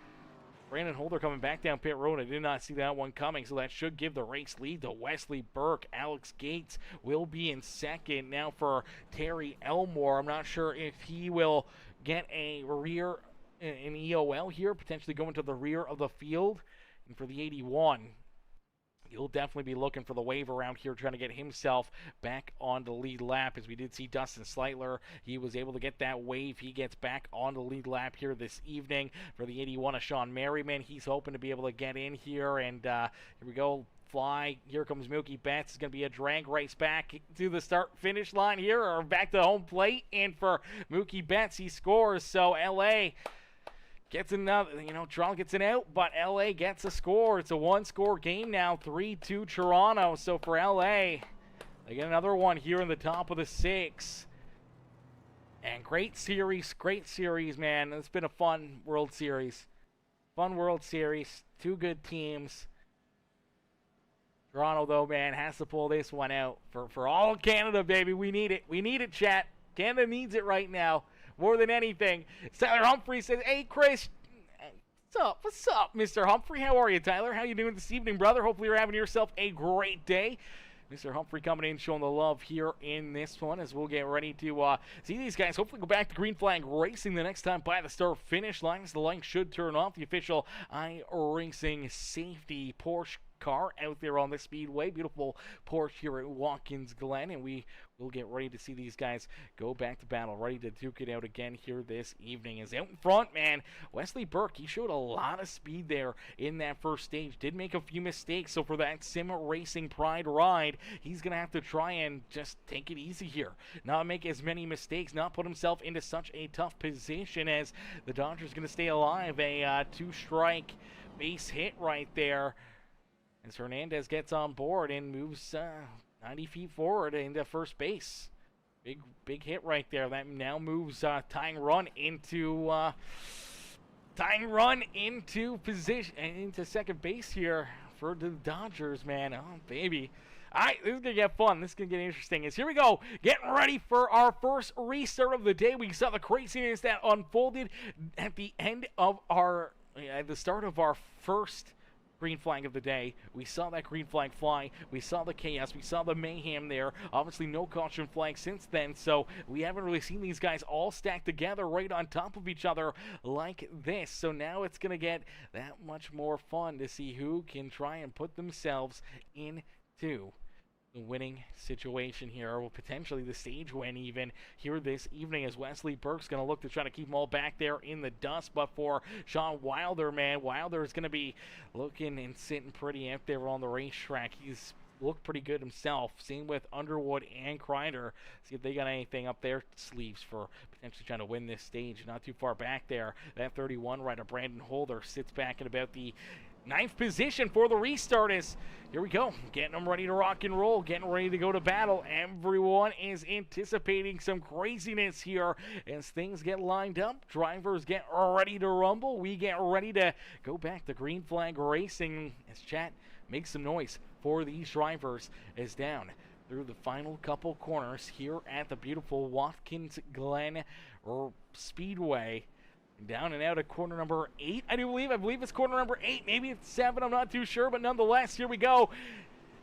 S2: Brandon Holder coming back down pit road. I did not see that one coming, so that should give the race lead to Wesley Burke. Alex Gates will be in second. Now for Terry Elmore, I'm not sure if he will get a rear, an EOL here, potentially going to the rear of the field. And for the 81, he'll definitely be looking for the wave around here, trying to get himself back on the lead lap. As we did see Dustin Sleitler, he was able to get that wave. He gets back on the lead lap here this evening. For the 81 of Sean Merriman, he's hoping to be able to get in here. And here we go. Fly. Here comes Mookie Betts. It's going to be a drag race back to the start-finish line here, or back to home plate. And for Mookie Betts, he scores. So LA gets another, Toronto gets an out, but LA gets a score. It's a 1-score game now, 3-2 Toronto. So for LA, they get another one here in the top of the 6. And great series, man. It's been a fun World Series. Fun World Series. 2 good teams. Toronto, though, man, has to pull this one out. For all of Canada, baby. We need it. We need it, chat. Canada needs it right now, more than anything. Tyler Humphrey says, hey, Chris. What's up, Mr. Humphrey? How are you, Tyler? How you doing this evening, brother? Hopefully you're having yourself a great day. Mr. Humphrey coming in, showing the love here in this one, as we'll get ready to see these guys hopefully go back to green flag racing the next time by the start-finish lines. The lights should turn off. The official iRacing safety Porsche car out there on the speedway. Beautiful Porsche here at Watkins Glen, and we will get ready to see these guys go back to battle, ready to duke it out again here this evening. As out in front, man, Wesley Burke, he showed a lot of speed there in that first stage, did make a few mistakes, so for that sim racing pride ride, he's gonna have to try and just take it easy here, not make as many mistakes, not put himself into such a tough position, as the Dodgers gonna stay alive. A 2-strike base hit right there, as Hernandez gets on board and moves 90 feet forward into first base. Big hit right there. That now moves tying run into position, into second base here for the Dodgers, man. Oh, baby. All right, this is going to get fun. This is going to get interesting. Here we go. Getting ready for our first restart of the day. We saw the craziness that unfolded at the end of at the start of our first green flag of the day. We saw that green flag fly. We saw the chaos. We saw the mayhem there. Obviously, no caution flag since then, so we haven't really seen these guys all stacked together right on top of each other like this. So now it's going to get that much more fun to see who can try and put themselves into the winning situation here, or potentially the stage win even here this evening, as Wesley Burke's going to look to try to keep them all back there in the dust. But for Sean Wilder, man, Wilder is going to be looking and sitting pretty out there on the racetrack. He's looked pretty good himself. Same with Underwood and Crider. See if they got anything up their sleeves for potentially trying to win this stage. Not too far back there. That 31 rider, Brandon Holder, sits back at about the 9th position for the restart. Is here we go, getting them ready to rock and roll, getting ready to go to battle. Everyone is anticipating some craziness here as things get lined up. Drivers get ready to rumble. We get ready to go back to green flag racing as chat makes some noise for these drivers as down through the final couple corners here at the beautiful Watkins Glen Speedway. Down and out of corner number 8, I believe it's corner number 8, maybe it's 7, I'm not too sure, but nonetheless, here we go.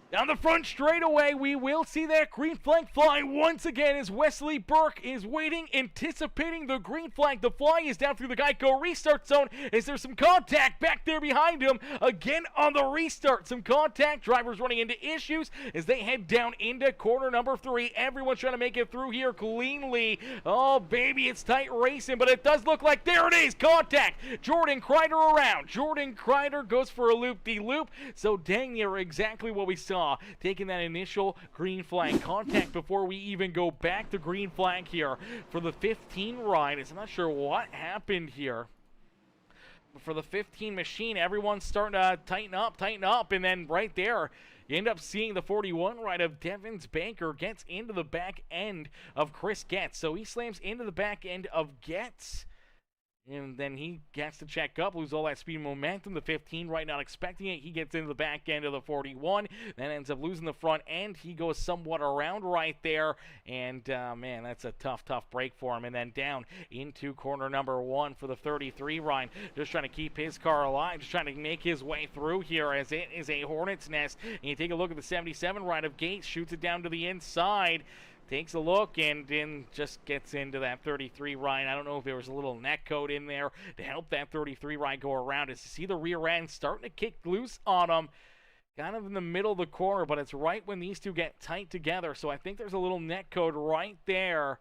S2: Down the front straightaway, we will see that green flag fly once again as Wesley Burke is waiting, anticipating the green flag. The fly is down through the Geico restart zone. Is there some contact back there behind him? Again on the restart, some contact. Drivers running into issues as they head down into corner number 3. Everyone's trying to make it through here cleanly. Oh, baby, it's tight racing, but it does look like, there it is, contact. Jordan Crider around. Jordan Crider goes for a loop-de-loop. So dang near exactly what we saw. Taking that initial green flag contact before we even go back to green flag here for the 15 ride. I'm not sure what happened here. For the 15 machine, everyone's starting to tighten up, and then right there, you end up seeing the 41 ride of Devins Banker gets into the back end of Chris Getz. So he slams into the back end of Getz. And then he gets to check up, lose all that speed and momentum. The 15 right, not expecting it. He gets into the back end of the 41, then ends up losing the front end. He goes somewhat around right there, and man, that's a tough break for him. And then down into corner number 1 for the 33 Ryan, just trying to keep his car alive, just trying to make his way through here as it is a hornet's nest. And you take a look at the 77 Ryan of Gates, shoots it down to the inside. Takes a look and then just gets into that 33 Ryan. I don't know if there was a little neck code in there to help that 33 Ryan go around. As you see the rear end starting to kick loose on him, kind of in the middle of the corner, but it's right when these two get tight together. So I think there's a little neck code right there.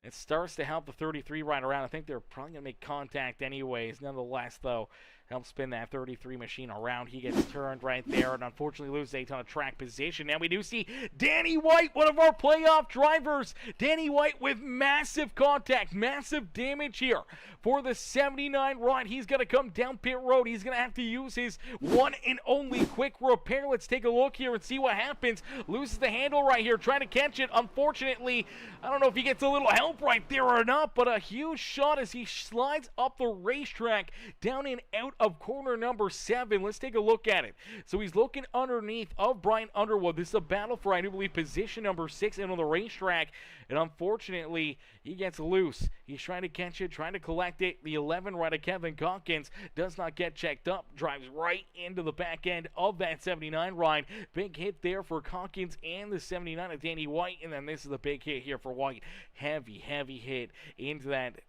S2: It starts to help the 33 Ryan around. I think they're probably going to make contact anyways. Nonetheless, though, help spin that 33 machine around. He gets turned right there and unfortunately loses a ton of track position. Now we do see Danny White, one of our playoff drivers. Danny White with massive contact, massive damage here for the 79 ride. He's going to come down pit road. He's going to have to use his one and only quick repair. Let's take a look here and see what happens. Loses the handle right here, trying to catch it. Unfortunately, I don't know if he gets a little help right there or not, but a huge shot as he slides up the racetrack down and out of corner number 7. Let's take a look at it. So he's looking underneath of Brian Underwood. This is a battle for, I do believe, position number 6 in on the racetrack, and unfortunately, he gets loose. He's trying to catch it, trying to collect it. The 11 rider, Kevin Calkins, does not get checked up, drives right into the back end of that 79 ride. Big hit there for Calkins and the 79 of Danny White, and then this is the big hit here for White. Heavy hit into that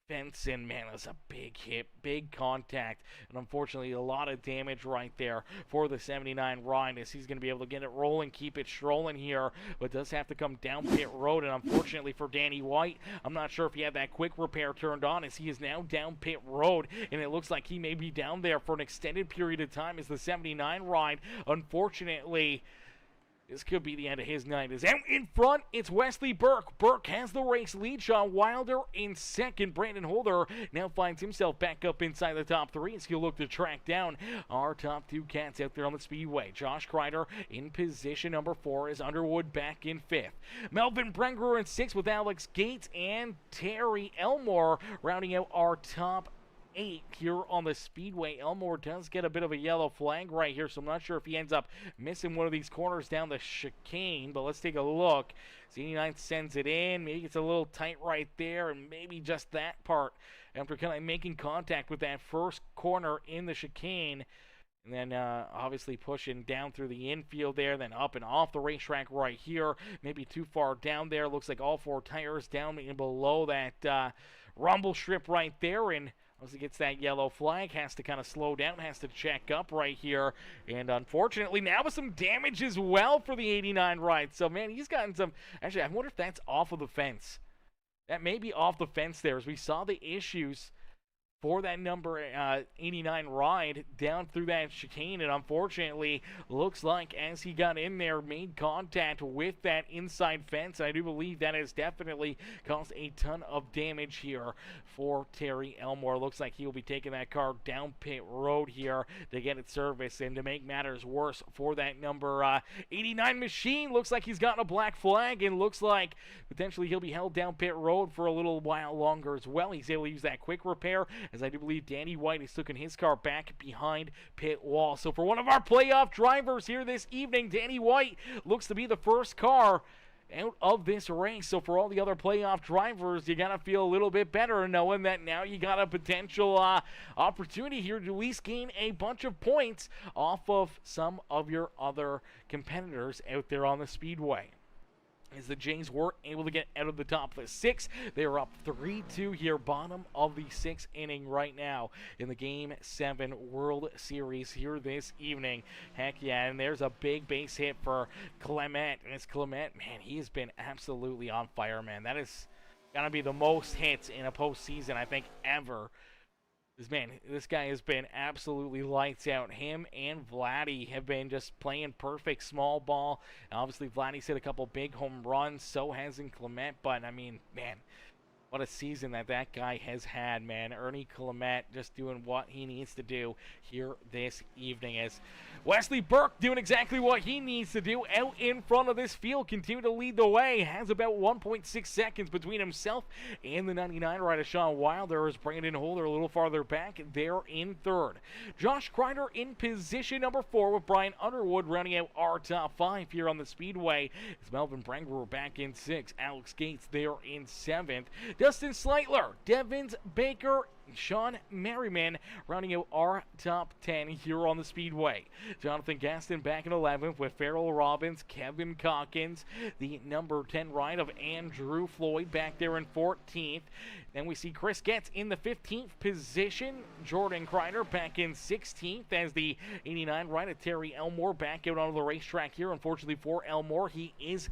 S2: fence, and man, that's a big hit, big contact, and unfortunately a lot of damage right there for the 79 ride as he's going to be able to get it rolling, keep it strolling here, but does have to come down pit road. And unfortunately for Danny White, I'm not sure if he had that quick repair turned on as he is now down pit road, and it looks like he may be down there for an extended period of time as the 79 ride, unfortunately, this could be the end of his night. As out in front, it's Wesley Burke. Burke has the race lead. Sean Wilder in second. Brandon Holder now finds himself back up inside the top 3 as he'll look to track down our top 2 cats out there on the speedway. Josh Crider in position number 4 as Underwood back in 5th. Melvin Brengerer in 6th with Alex Gates and Terry Elmore rounding out our top 8 here on the speedway. Elmore does get a bit of a yellow flag right here, so I'm not sure if he ends up missing one of these corners down the chicane, but let's take a look. 89 sends it in. Maybe it's a little tight right there, and maybe just that part after kind of making contact with that first corner in the chicane. And then obviously pushing down through the infield there, then up and off the racetrack right here. Maybe too far down there. Looks like all 4 tires down and below that rumble strip right there, and once he gets that yellow flag, has to kind of slow down, has to check up right here. And unfortunately, now with some damage as well for the 89 ride. So, man, he's gotten some... Actually, I wonder if that's off of the fence. That may be off the fence there, as we saw the issues for that number 89 ride down through that chicane, and unfortunately looks like as he got in there made contact with that inside fence. I do believe that has definitely caused a ton of damage here for Terry Elmore. Looks like he will be taking that car down pit road here to get it serviced. And to make matters worse for that number 89 machine, looks like he's gotten a black flag, and looks like potentially he'll be held down pit road for a little while longer as well. He's able to use that quick repair, as I do believe Danny White is taking his car back behind pit wall. So for one of our playoff drivers here this evening, Danny White looks to be the first car out of this race. So for all the other playoff drivers, you got to feel a little bit better knowing that now you got a potential opportunity here to at least gain a bunch of points off of some of your other competitors out there on the speedway. As the Jays were able to get out of the top of the 6. They are up 3-2 here, bottom of the 6th inning right now in the Game 7 World Series here this evening. Heck yeah, and there's a big base hit for Clement. And it's Clement, man, he has been absolutely on fire, man. That is going to be the most hits in a postseason, I think, ever. This guy has been absolutely lights out. Him and Vladdy have been just playing perfect small ball. And obviously, Vladdy's hit a couple big home runs. So hasn't Clement. But, I mean, man, what a season that guy has had, man. Ernie Clement just doing what he needs to do here this evening as Wesley Burke doing exactly what he needs to do out in front of this field. Continue to lead the way. Has about 1.6 seconds between himself and the 99 rider Sean Wilder as Brandon Holder a little farther back there in third. Josh Crider in position number 4 with Brian Underwood rounding out our top 5 here on the speedway. It's Melvin Brangwer back in 6th. Alex Gates there in 7th. Dustin Sleitler, Devins Baker, Sean Merriman rounding out our top 10 here on the speedway. Jonathan Gaston back in 11th with Farrell Robbins, Kevin Calkins, the number 10 ride of Andrew Floyd back there in 14th. Then we see Chris Getz in the 15th position. Jordan Crider back in 16th as the 89 ride of Terry Elmore back out onto the racetrack here. Unfortunately for Elmore, he is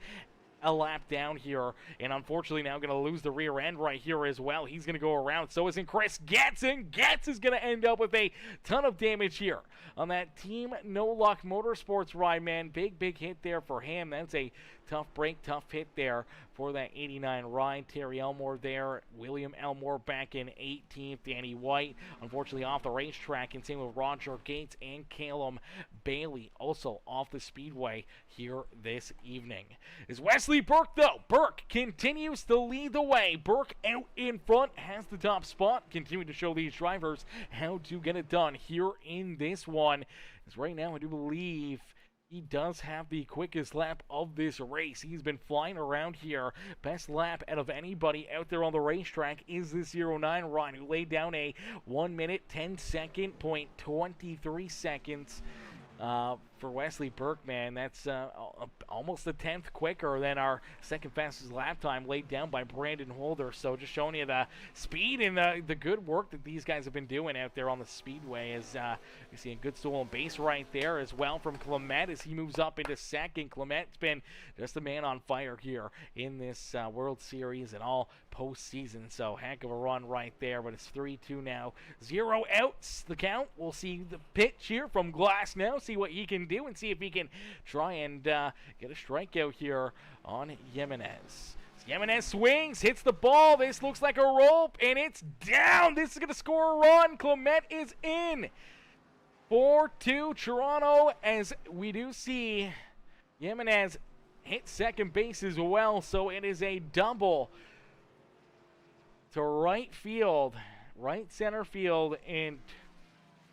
S2: a lap down here, and unfortunately now going to lose the rear end right here as well. He's going to go around. So isn't Chris Getz, and Getz is going to end up with a ton of damage here on that Team No Luck Motorsports ride, man. Big hit there for him. That's a tough break, tough hit there for that 89 ride. Terry Elmore there. William Elmore back in 18th. Danny White, unfortunately, off the racetrack. And same with Roger Gates and Calum Bailey, also off the speedway here this evening. Is Wesley Burke, though. Burke continues to lead the way. Burke out in front, has the top spot. Continuing to show these drivers how to get it done here in this one. As right now, I do believe he does have the quickest lap of this race. He's been flying around here. Best lap out of anybody out there on the racetrack is this 09 Ryan, who laid down a 1 minute 10 second point 23 seconds. For Wesley Burke, man, that's almost a 10th quicker than our second fastest lap time laid down by Brandon Holder. So just showing you the speed and the good work that these guys have been doing out there on the speedway. As you see a good stolen base right there as well from Clement as he moves up into second. Clement's been just a man on fire here in this World Series and all postseason. So heck of a run right there, but it's 3-2 now. 0 outs the count. We'll see the pitch here from Glass now, see what he can do and see if he can try and get a strikeout here on Jimenez. Jimenez swings, hits the ball. This looks like a rope, and it's down. This is going to score a run. Clement is in. 4-2 Toronto, as we do see Jimenez hit second base as well, so it is a double to right field, right center field, and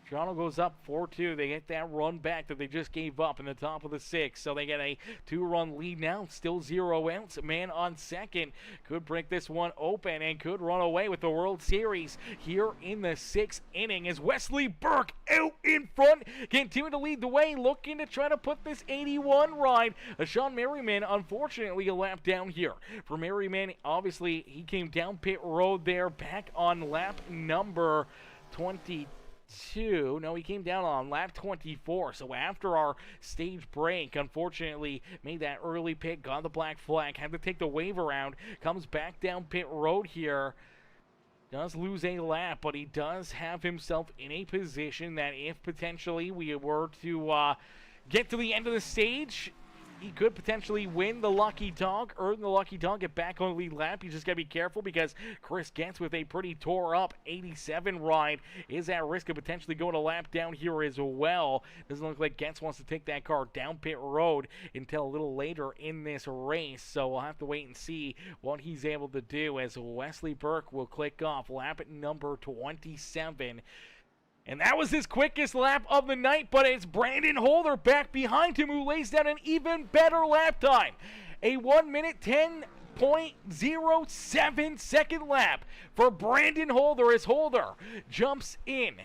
S2: Toronto goes up 4-2. They get that run back that they just gave up in the top of the 6th. So they get a 2-run lead now. Still 0 outs. Man on second could break this one open and could run away with the World Series here in the 6th inning as Wesley Burke out in front, continue to lead the way, looking to try to put this 81 ride. Sean Merriman, unfortunately, a lap down here. For Merriman, obviously, he came down pit road there, back on lap number 22. No, he came down on lap 24. So after our stage break, unfortunately, made that early pit, got the black flag, had to take the wave around, comes back down pit road here. Does lose a lap, but he does have himself in a position that if potentially we were to get to the end of the stage, he could potentially win the lucky dog, earn the lucky dog, get back on the lead lap. You just got to be careful because Chris Getz with a pretty tore up 87 ride is at risk of potentially going a lap down here as well. Doesn't look like Getz wants to take that car down pit road until a little later in this race. So we'll have to wait and see what he's able to do as Wesley Burke will click off lap at number 27. And that was his quickest lap of the night, but it's Brandon Holder back behind him who lays down an even better lap time. A 1 minute 10.07 second lap for Brandon Holder as Holder jumps in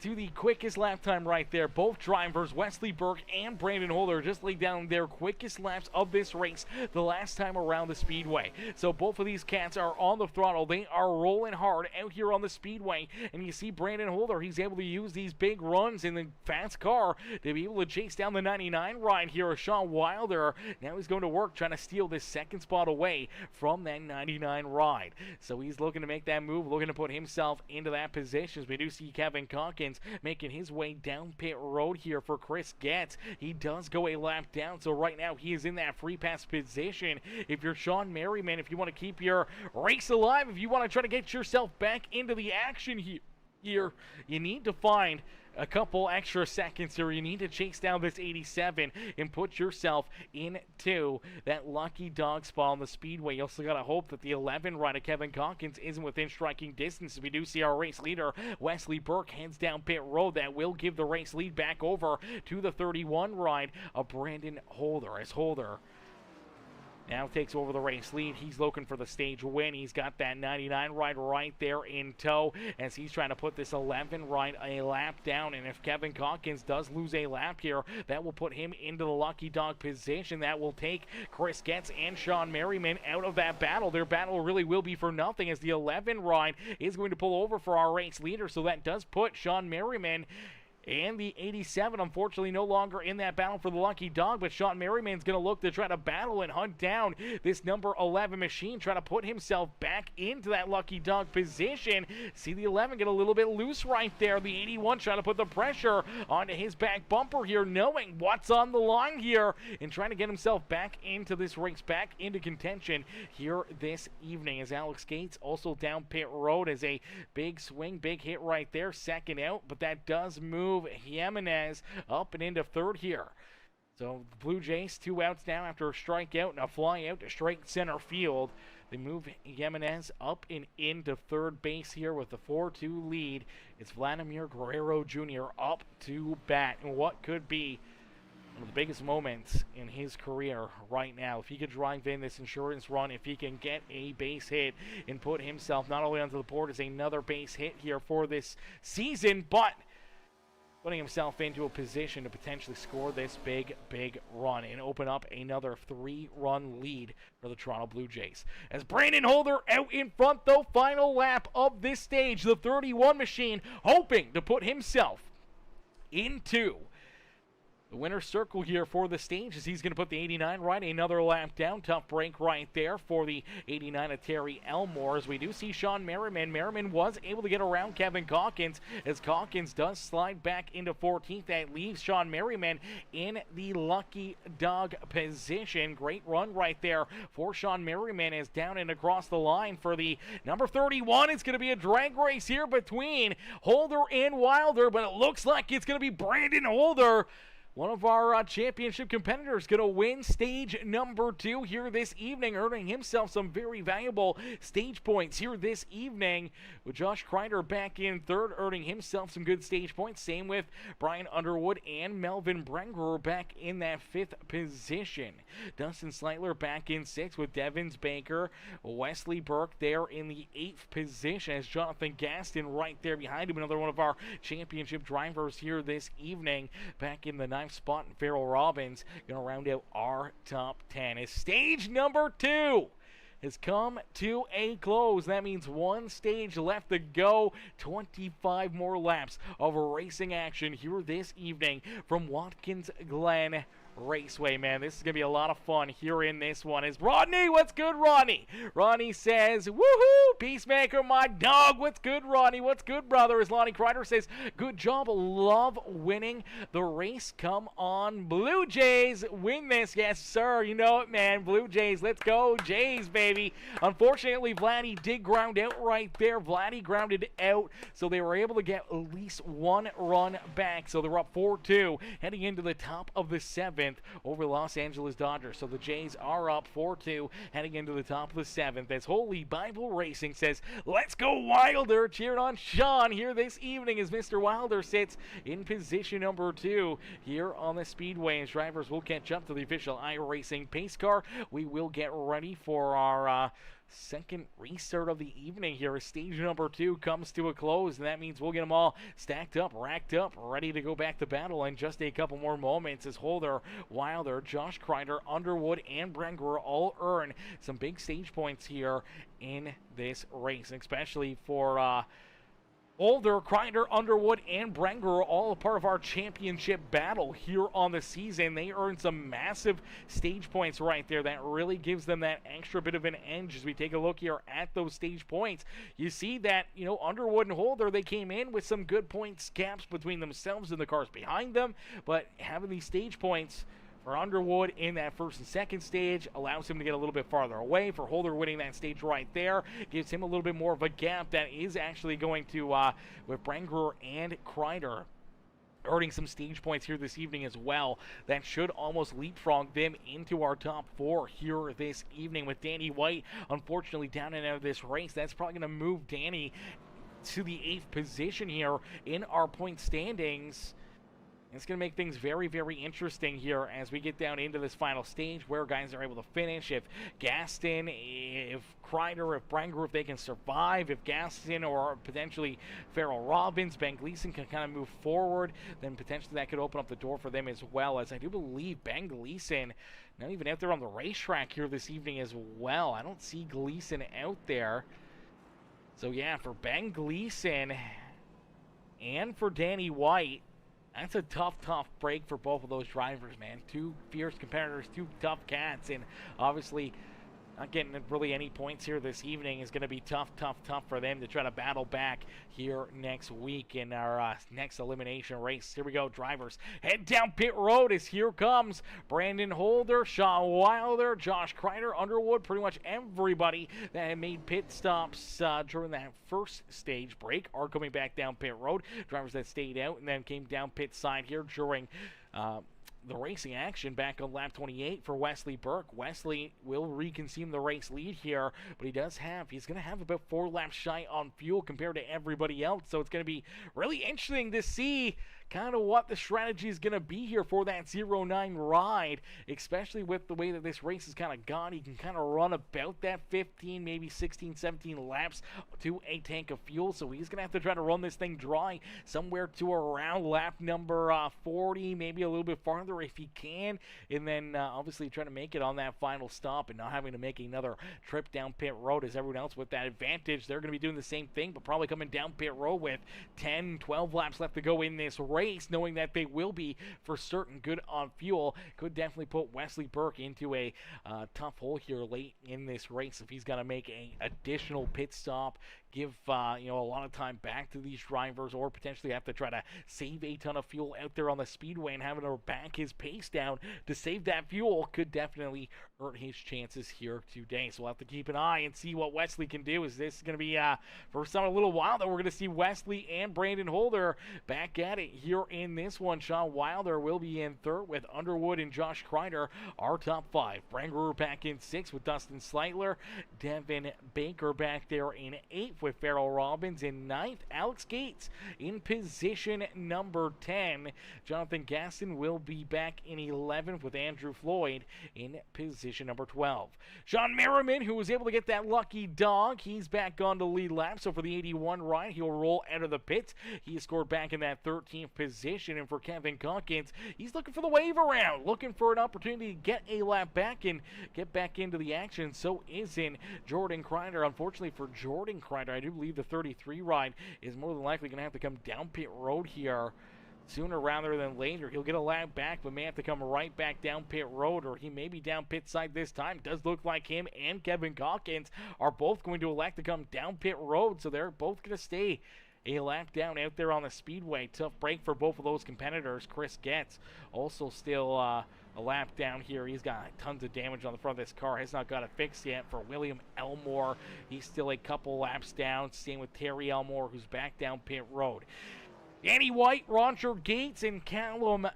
S2: to the quickest lap time right there. Both drivers, Wesley Burke and Brandon Holder, just laid down their quickest laps of this race the last time around the Speedway. So both of these cats are on the throttle. They are rolling hard out here on the Speedway. And you see Brandon Holder, he's able to use these big runs in the fast car to be able to chase down the 99 ride here of Sean Wilder. Now he's going to work trying to steal this second spot away from that 99 ride. So he's looking to make that move, looking to put himself into that position. As we do see Kevin Calkins making his way down pit road here for Chris Getz. He does go a lap down, so right now he is in that free pass position. If you're Sean Merriman, if you want to keep your race alive, if you want to try to get yourself back into the action here, you need to find a couple extra seconds here. You need to chase down this 87 and put yourself into that lucky dog spot on the Speedway. You also got to hope that the 11 rider Kevin Calkins isn't within striking distance. We do see our race leader Wesley Burke heads down pit road. That will give the race lead back over to the 31 ride of Brandon Holder, as Holder now takes over the race lead. He's looking for the stage win. He's got that 99 ride right there in tow as he's trying to put this 11 ride a lap down. And if Kevin Calkins does lose a lap here, that will put him into the lucky dog position. That will take Chris Getz and Sean Merriman out of that battle. Their battle really will be for nothing as the 11 ride is going to pull over for our race leader. So that does put Sean Merriman and the 87, unfortunately, no longer in that battle for the lucky dog, but Sean Merriman's going to look to try to battle and hunt down this number 11 machine, try to put himself back into that lucky dog position. See the 11 get a little bit loose right there. The 81 trying to put the pressure onto his back bumper here, knowing what's on the line here, and trying to get himself back into this race, back into contention here this evening. As Alex Gates also down pit road as a big swing, big hit right there, second out, but that does move Jimenez up and into third here. So the Blue Jays 2 outs now after a strikeout and a fly out to straight center field. They move Jimenez up and into third base here with the 4-2 lead. It's Vladimir Guerrero Jr. up to bat, and what could be one of the biggest moments in his career right now. If he could drive in this insurance run, if he can get a base hit and put himself not only onto the board as another base hit here for this season, but putting himself into a position to potentially score this big run and open up another 3-run lead for the Toronto Blue Jays. As Brandon Holder out in front, though, final lap of this stage, the 31 machine hoping to put himself into the winner's circle here for the stage as he's going to put the 89 right another lap down. Tough break right there for the 89 of Terry Elmore. As we do see Sean Merriman. Merriman was able to get around Kevin Calkins as Calkins does slide back into 14th. That leaves Sean Merriman in the lucky dog position. Great run right there for Sean Merriman as down and across the line for the number 31. It's going to be a drag race here between Holder and Wilder, but it looks like it's going to be Brandon Holder, one of our championship competitors, going to win stage number 2 here this evening, earning himself some very valuable stage points here this evening, with Josh Crider back in third, earning himself some good stage points. Same with Brian Underwood and Melvin Brenger back in that 5th position. Dustin Slightler back in 6th with Devins Baker. Wesley Burke there in the 8th position as Jonathan Gaston right there behind him, another one of our championship drivers here this evening, back in the 9th spot. And Farrell Robbins going to round out our top 10 as stage number 2 has come to a close. That means one stage left to go. 25 more laps of racing action here this evening from Watkins Glen Raceway. Man, this is going to be a lot of fun here in this one. Is Rodney, what's good, Rodney? Rodney says, woohoo, Peacemaker, my dog. What's good, Rodney? What's good, brother? As Lonnie Crider says, good job. Love winning the race. Come on, Blue Jays, win this. Yes, sir. You know it, man. Blue Jays, let's go. Jays, baby. Unfortunately, Vladdy did ground out right there. Vladdy grounded out, so they were able to get at least one run back. So they're up 4-2, heading into the top of the 7th. 7th over Los Angeles Dodgers. So the Jays are up 4-2 heading into the top of the 7th as Holy Bible Racing says, let's go Wilder, cheering on Sean here this evening as Mr. Wilder sits in position number 2 here on the Speedway as drivers will catch up to the official iRacing pace car. We will get ready for our second restart of the evening here as stage number 2 comes to a close, and that means we'll get them all stacked up, racked up, ready to go back to battle in just a couple more moments as Holder, Wilder, Josh Crider, Underwood, and Brenger all earn some big stage points here in this race, especially for Holder, Crider, Underwood, and Brenger are all a part of our championship battle here on the season. They earned some massive stage points right there. That really gives them that extra bit of an edge as we take a look here at those stage points. You see that, Underwood and Holder, they came in with some good points gaps between themselves and the cars behind them, but having these stage points for Underwood in that first and second stage allows him to get a little bit farther away. For Holder, winning that stage right there gives him a little bit more of a gap that is actually going to, with Brenger and Crider earning some stage points here this evening as well. That should almost leapfrog them into our top 4 here this evening with Danny White, unfortunately, down and out of this race. That's probably going to move Danny to the 8th position here in our point standings. It's going to make things very, very interesting here as we get down into this final stage where guys are able to finish. If Gaston, if Crider, if Brenger, if they can survive, if Gaston or potentially Farrell Robbins, Ben Gleason can kind of move forward, then potentially that could open up the door for them as well, as I do believe Ben Gleason not even out there on the racetrack here this evening as well. I don't see Gleason out there. So yeah, for Ben Gleason and for Danny White, that's a tough break for both of those drivers, man. 2 fierce competitors, 2 tough cats, and obviously not getting really any points here this evening is going to be tough for them to try to battle back here next week in our next elimination race. Here we go, drivers. Head down pit road as here comes Brandon Holder, Sean Wilder, Josh Crider, Underwood, pretty much everybody that had made pit stops during that first stage break are coming back down pit road. Drivers that stayed out and then came down pit side here during the racing action back on lap 28 for Wesley Burke. Wesley will reconsume the race lead here, but he's going to have about 4 laps shy on fuel compared to everybody else, so it's going to be really interesting to see kind of what the strategy is going to be here for that 0-9 ride, especially with the way that this race has kind of gone. He can kind of run about that 15, maybe 16, 17 laps to a tank of fuel, so he's going to have to try to run this thing dry somewhere to around lap number 40, maybe a little bit farther if he can, and then obviously try to make it on that final stop and not having to make another trip down pit road as everyone else with that advantage. They're going to be doing the same thing, but probably coming down pit road with 10, 12 laps left to go in this race, knowing that they will be for certain good on fuel. Could definitely put Wesley Burke into a tough hole here late in this race if he's going to make an additional pit stop, give a lot of time back to these drivers, or potentially have to try to save a ton of fuel out there on the speedway, and having to back his pace down to save that fuel could definitely hurt his chances here today. So we'll have to keep an eye and see what Wesley can do. Is this going to be first time in a little while that we're going to see Wesley and Brandon Holder back at it here in this one. Sean Wilder will be in 3rd with Underwood and Josh Crider, our top 5. Brenger back in 6th with Dustin Sleitler. Devin Baker back there in 8th with Farrell Robbins. In 9th, Alex Gates in position number 10. Jonathan Gaston will be back in 11th with Andrew Floyd in position number 12. Sean Merriman, who was able to get that lucky dog, he's back on the lead lap. So for the 81 ride, he'll roll out of the pits. He scored back in that 13th position. And for Kevin Calkins, he's looking for the wave around, looking for an opportunity to get a lap back and get back into the action. So is in Jordan Crider. Unfortunately for Jordan Crider, I do believe the 33 ride is more than likely going to have to come down pit road here sooner rather than later. He'll get a lap back, but may have to come right back down pit road, or he may be down pit side this time. Does look like him and Kevin Calkins are both going to elect to come down pit road, so they're both going to stay a lap down out there on the speedway. Tough break for both of those competitors. Chris Getz also still a lap down here. He's got tons of damage on the front of this car. Has not got it fixed yet. For William Elmore, he's still a couple laps down. Same with Terry Elmore, who's back down pit road. Danny White, Roger Gates, and Callum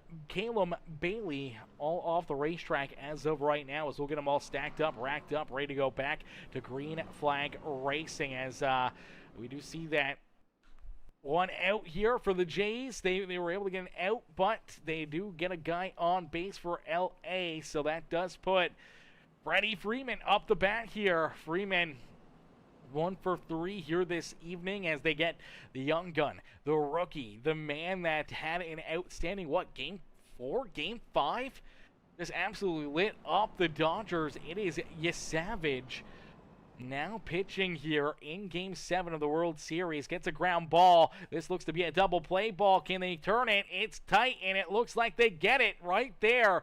S2: Bailey all off the racetrack as of right now, as we'll get them all stacked up, racked up, ready to go back to Green Flag Racing, as we do see that one out here for the Jays. They were able to get an out, but they do get a guy on base for LA, so that does put Freddie Freeman up the bat here. Freeman 1 for 3 here this evening as they get the young gun, the rookie, the man that had an outstanding, Game 4, Game 5? Just absolutely lit up the Dodgers. It is Savage now pitching here in Game 7 of the World Series. Gets a ground ball. This looks to be a double play ball. Can they turn it? It's tight, and it looks like they get it right there.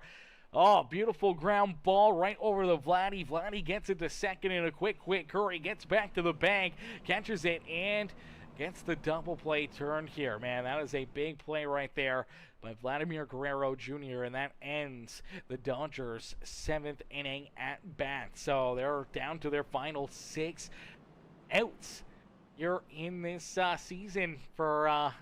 S2: Oh, beautiful ground ball right over the Vladdy. Vladdy gets it to second in a quick hurry. Gets back to the bag, catches it, and gets the double play turn here. Man, that is a big play right there by Vladimir Guerrero Jr., and that ends the Dodgers' 7th inning at bat. So they're down to their final 6 outs here in this season for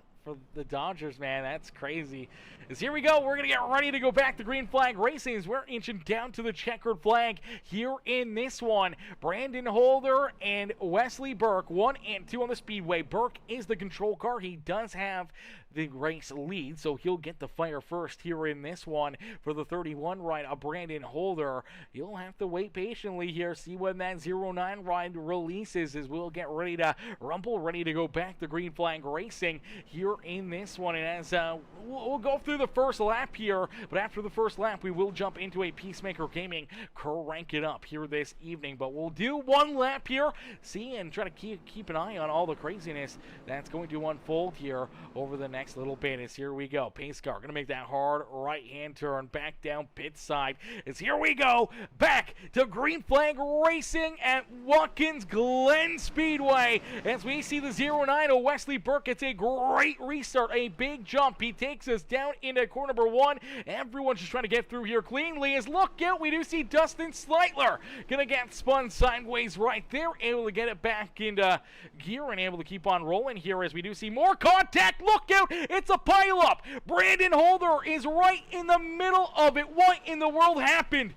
S2: the Dodgers, man. That's crazy. As here we go, we're going to get ready to go back to Green Flag Racing as we're inching down to the checkered flag here in this one. Brandon Holder and Wesley Burke, 1 and 2 on the Speedway. Burke is the control car. He does have the race lead, so he'll get the fire first here in this one for the 31 ride of Brandon Holder. You'll have to wait patiently here, see when that 09 ride releases as we'll get ready to rumble, ready to go back to Green Flag Racing here in this one. And as we'll go through the first lap here, but after the first lap we will jump into a Peacemaker Gaming crank it up here this evening. But we'll do one lap here, see, and try to keep an eye on all the craziness that's going to unfold here over the next little bit. As here we go, pace car gonna make that hard right hand turn back down pit side. As here we go back to Green Flag Racing at Watkins Glen Speedway as we see the 09 of Wesley Burke. It's a great restart, a big jump. He takes us down into corner number 1. Everyone's just trying to get through here cleanly. As look out, we do see Dustin Sleitler gonna get spun sideways right there, able to get it back into gear and able to keep on rolling here as we do see more contact. Look out, it's a pileup. Brandon Holder is right in the middle of it. What in the world happened?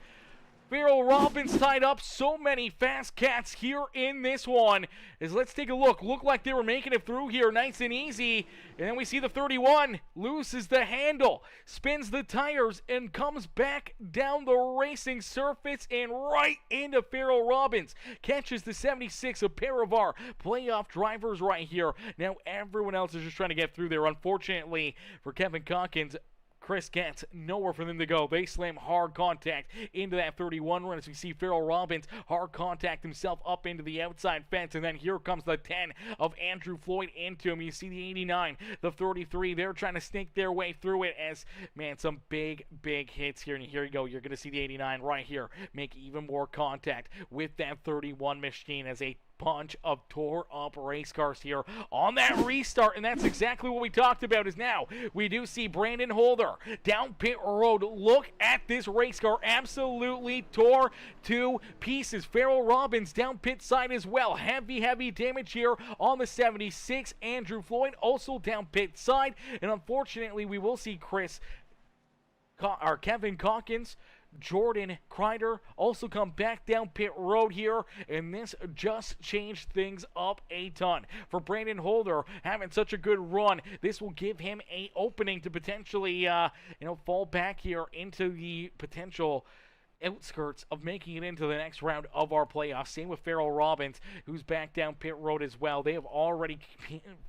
S2: Farrell Robbins tied up so many fast cats here in this one. As let's take a look. Looked like they were making it through here nice and easy. And then we see the 31 loses the handle, spins the tires, and comes back down the racing surface and right into Farrell Robbins. Catches the 76 of pair of our playoff drivers right here. Now everyone else is just trying to get through there. Unfortunately for Kevin Calkins, Chris gets nowhere for them to go. They slam hard contact into that 31 run as we see Farrell Robbins hard contact himself up into the outside fence. And then here comes the 10 of Andrew Floyd into him. You see the 89, the 33. They're trying to sneak their way through it as, man, some big hits here. And here you go. You're going to see the 89 right here make even more contact with that 31 machine as a bunch of tore up race cars here on that restart. And that's exactly what we talked about. Is now we do see Brandon Holder down pit road. Look at this race car, absolutely tore to pieces. Farrell Robbins down pit side as well. Heavy damage here on the 76. Andrew Floyd also down pit side, and unfortunately we will see Kevin Calkins, Jordan Crider also come back down pit road here, and this just changed things up a ton. For Brandon Holder having such a good run, this will give him a opening to potentially fall back here into the potential outskirts of making it into the next round of our playoffs. Same with Farrell Robbins, who's back down pit road as well. They have already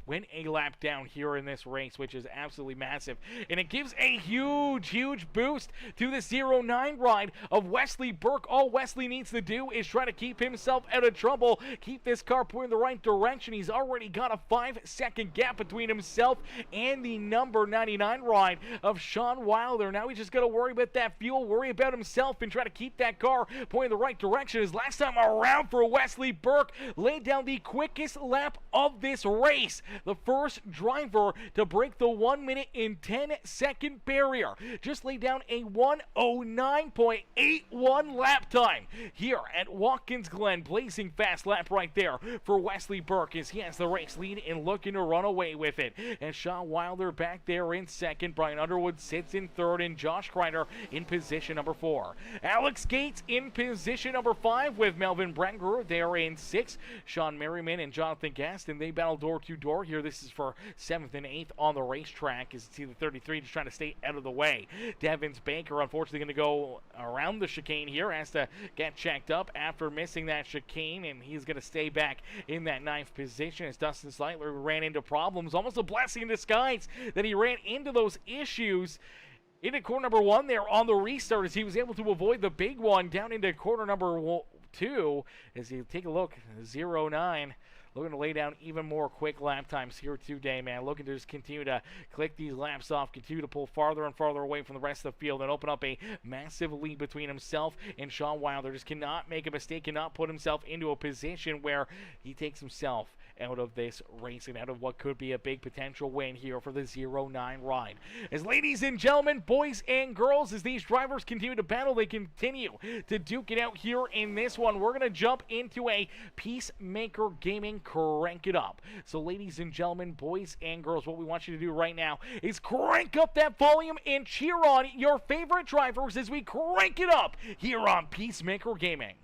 S2: went a lap down here in this race, which is absolutely massive. And it gives a huge boost to the 09 ride of Wesley Burke. All Wesley needs to do is try to keep himself out of trouble, keep this car pointing the right direction. He's already got a 5-second gap between himself and the number 99 ride of Sean Wilder. Now he's just got to worry about that fuel, worry about himself, and try try to keep that car pointing the right direction. His last time around for Wesley Burke laid down the quickest lap of this race. The first driver to break the 1 minute and 10-second barrier. Just laid down a 1:09.81 lap time here at Watkins Glen. Blazing fast lap right there for Wesley Burke as he has the race lead and looking to run away with it. And Sean Wilder back there in second. Brian Underwood sits in third, and Josh Crider in position number 4. Alex Gates in position number 5 with Melvin Branger there in 6. Sean Merriman and Jonathan Gaston, they battle door to door here. This is for 7th and 8th on the racetrack as you see the 33 just trying to stay out of the way. Devins Baker unfortunately going to go around the chicane here, has to get checked up after missing that chicane, and he's going to stay back in that 9th position as Dustin Sleitler ran into problems. Almost a blessing in disguise that he ran into those issues into corner number 1 there on the restart as he was able to avoid the big one down into corner number 2 as you take a look. 0-9 looking to lay down even more quick lap times here today, man. Looking to just continue to click these laps off, continue to pull farther and farther away from the rest of the field and open up a massive lead between himself and Sean Wilder. Just cannot make a mistake, cannot put himself into a position where he takes himself out of this race and out of what could be a big potential win here for the 0-9 ride. As ladies and gentlemen, boys and girls, as these drivers continue to battle, they continue to duke it out here in this one. We're going to jump into a Peacemaker Gaming Crank It Up. So ladies and gentlemen, boys and girls, what we want you to do right now is crank up that volume and cheer on your favorite drivers as we crank it up here on Peacemaker Gaming.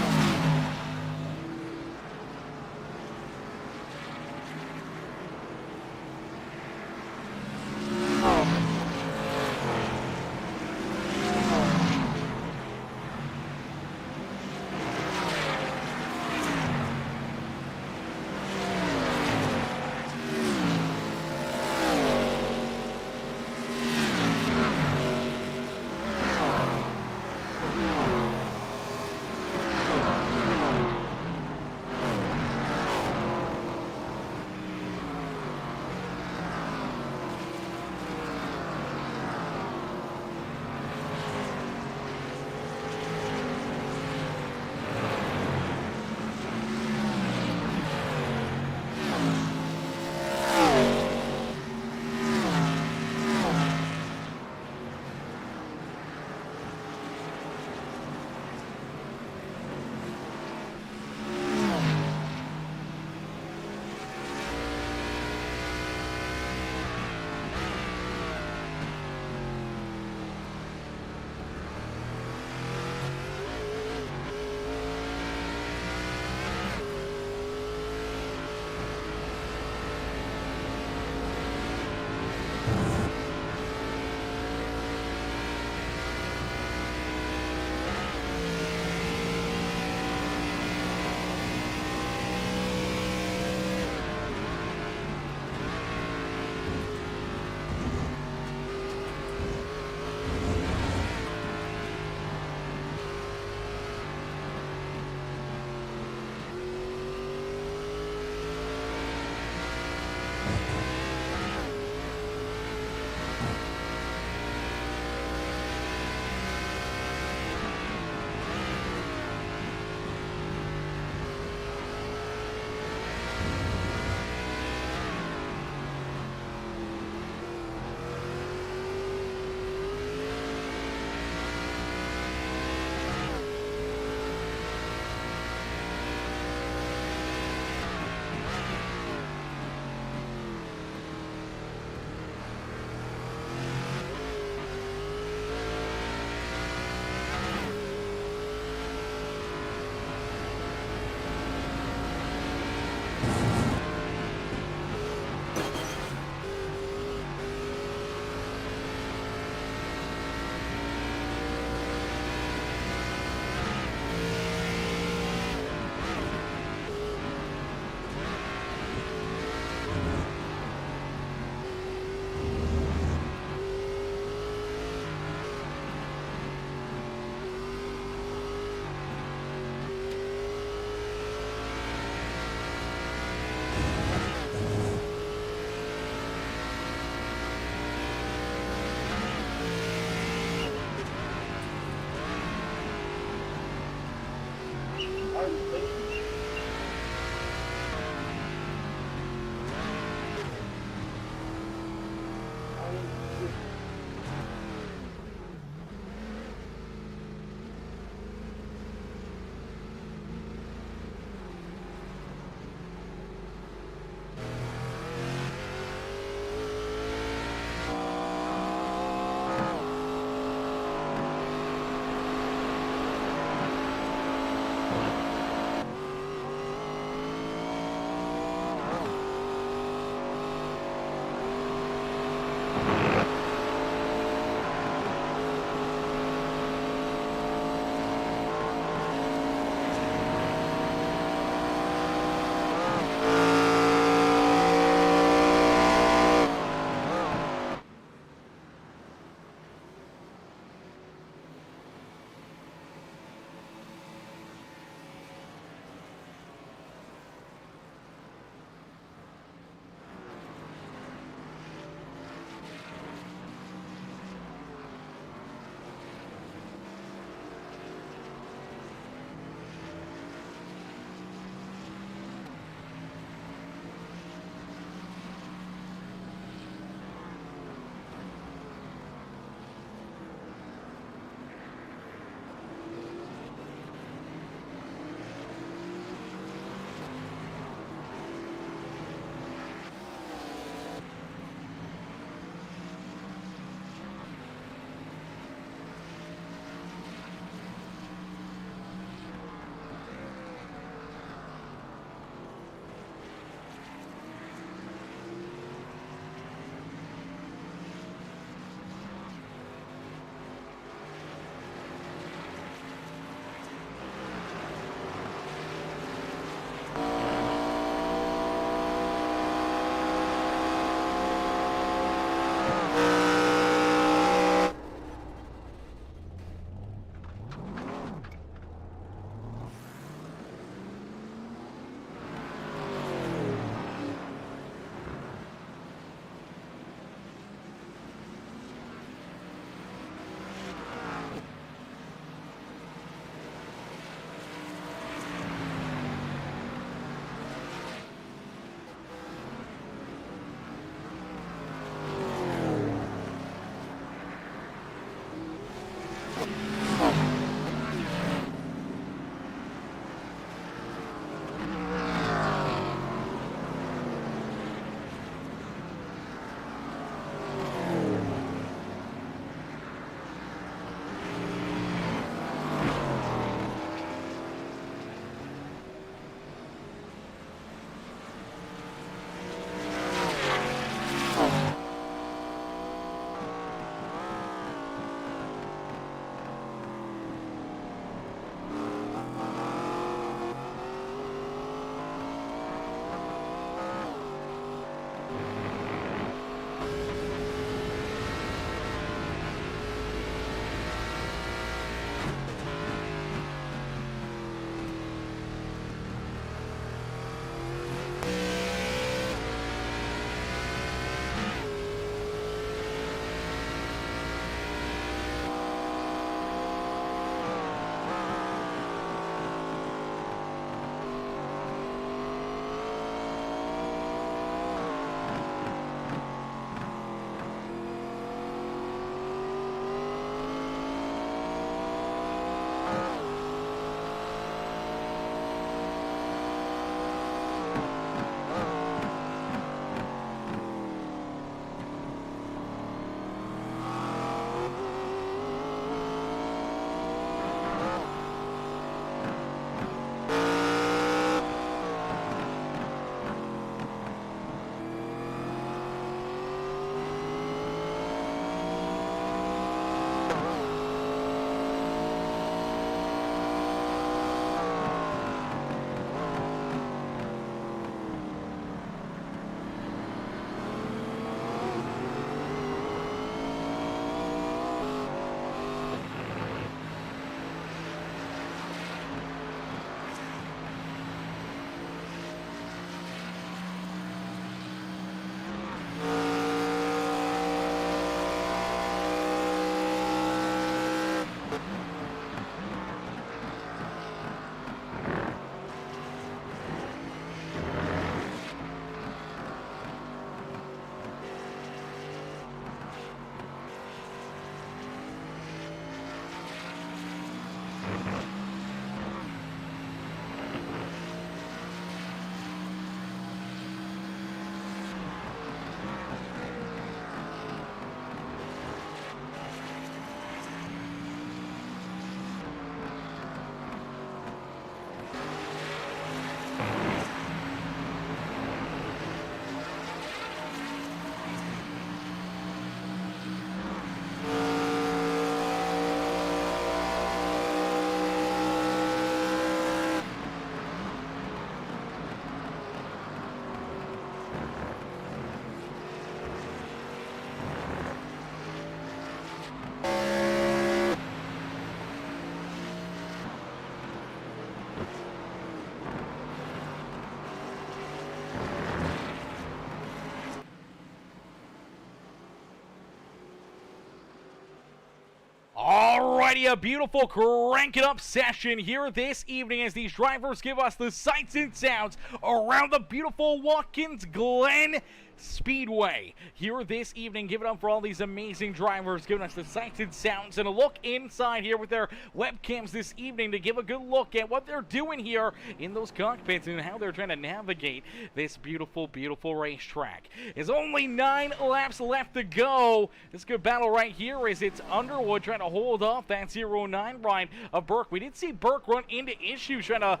S2: Alrighty, a beautiful crank it up session here this evening as these drivers give us the sights and sounds around the beautiful Watkins Glen Speedway here this evening. Give it up for all these amazing drivers giving us the sights and sounds and a look inside here with their webcams this evening to give a good look at what they're doing here in those cockpits and how they're trying to navigate this beautiful, beautiful racetrack. There's only 9 laps left to go. This good battle right here is it's Underwood trying to hold off that 09 ride of Burke. We did see Burke run into issues trying to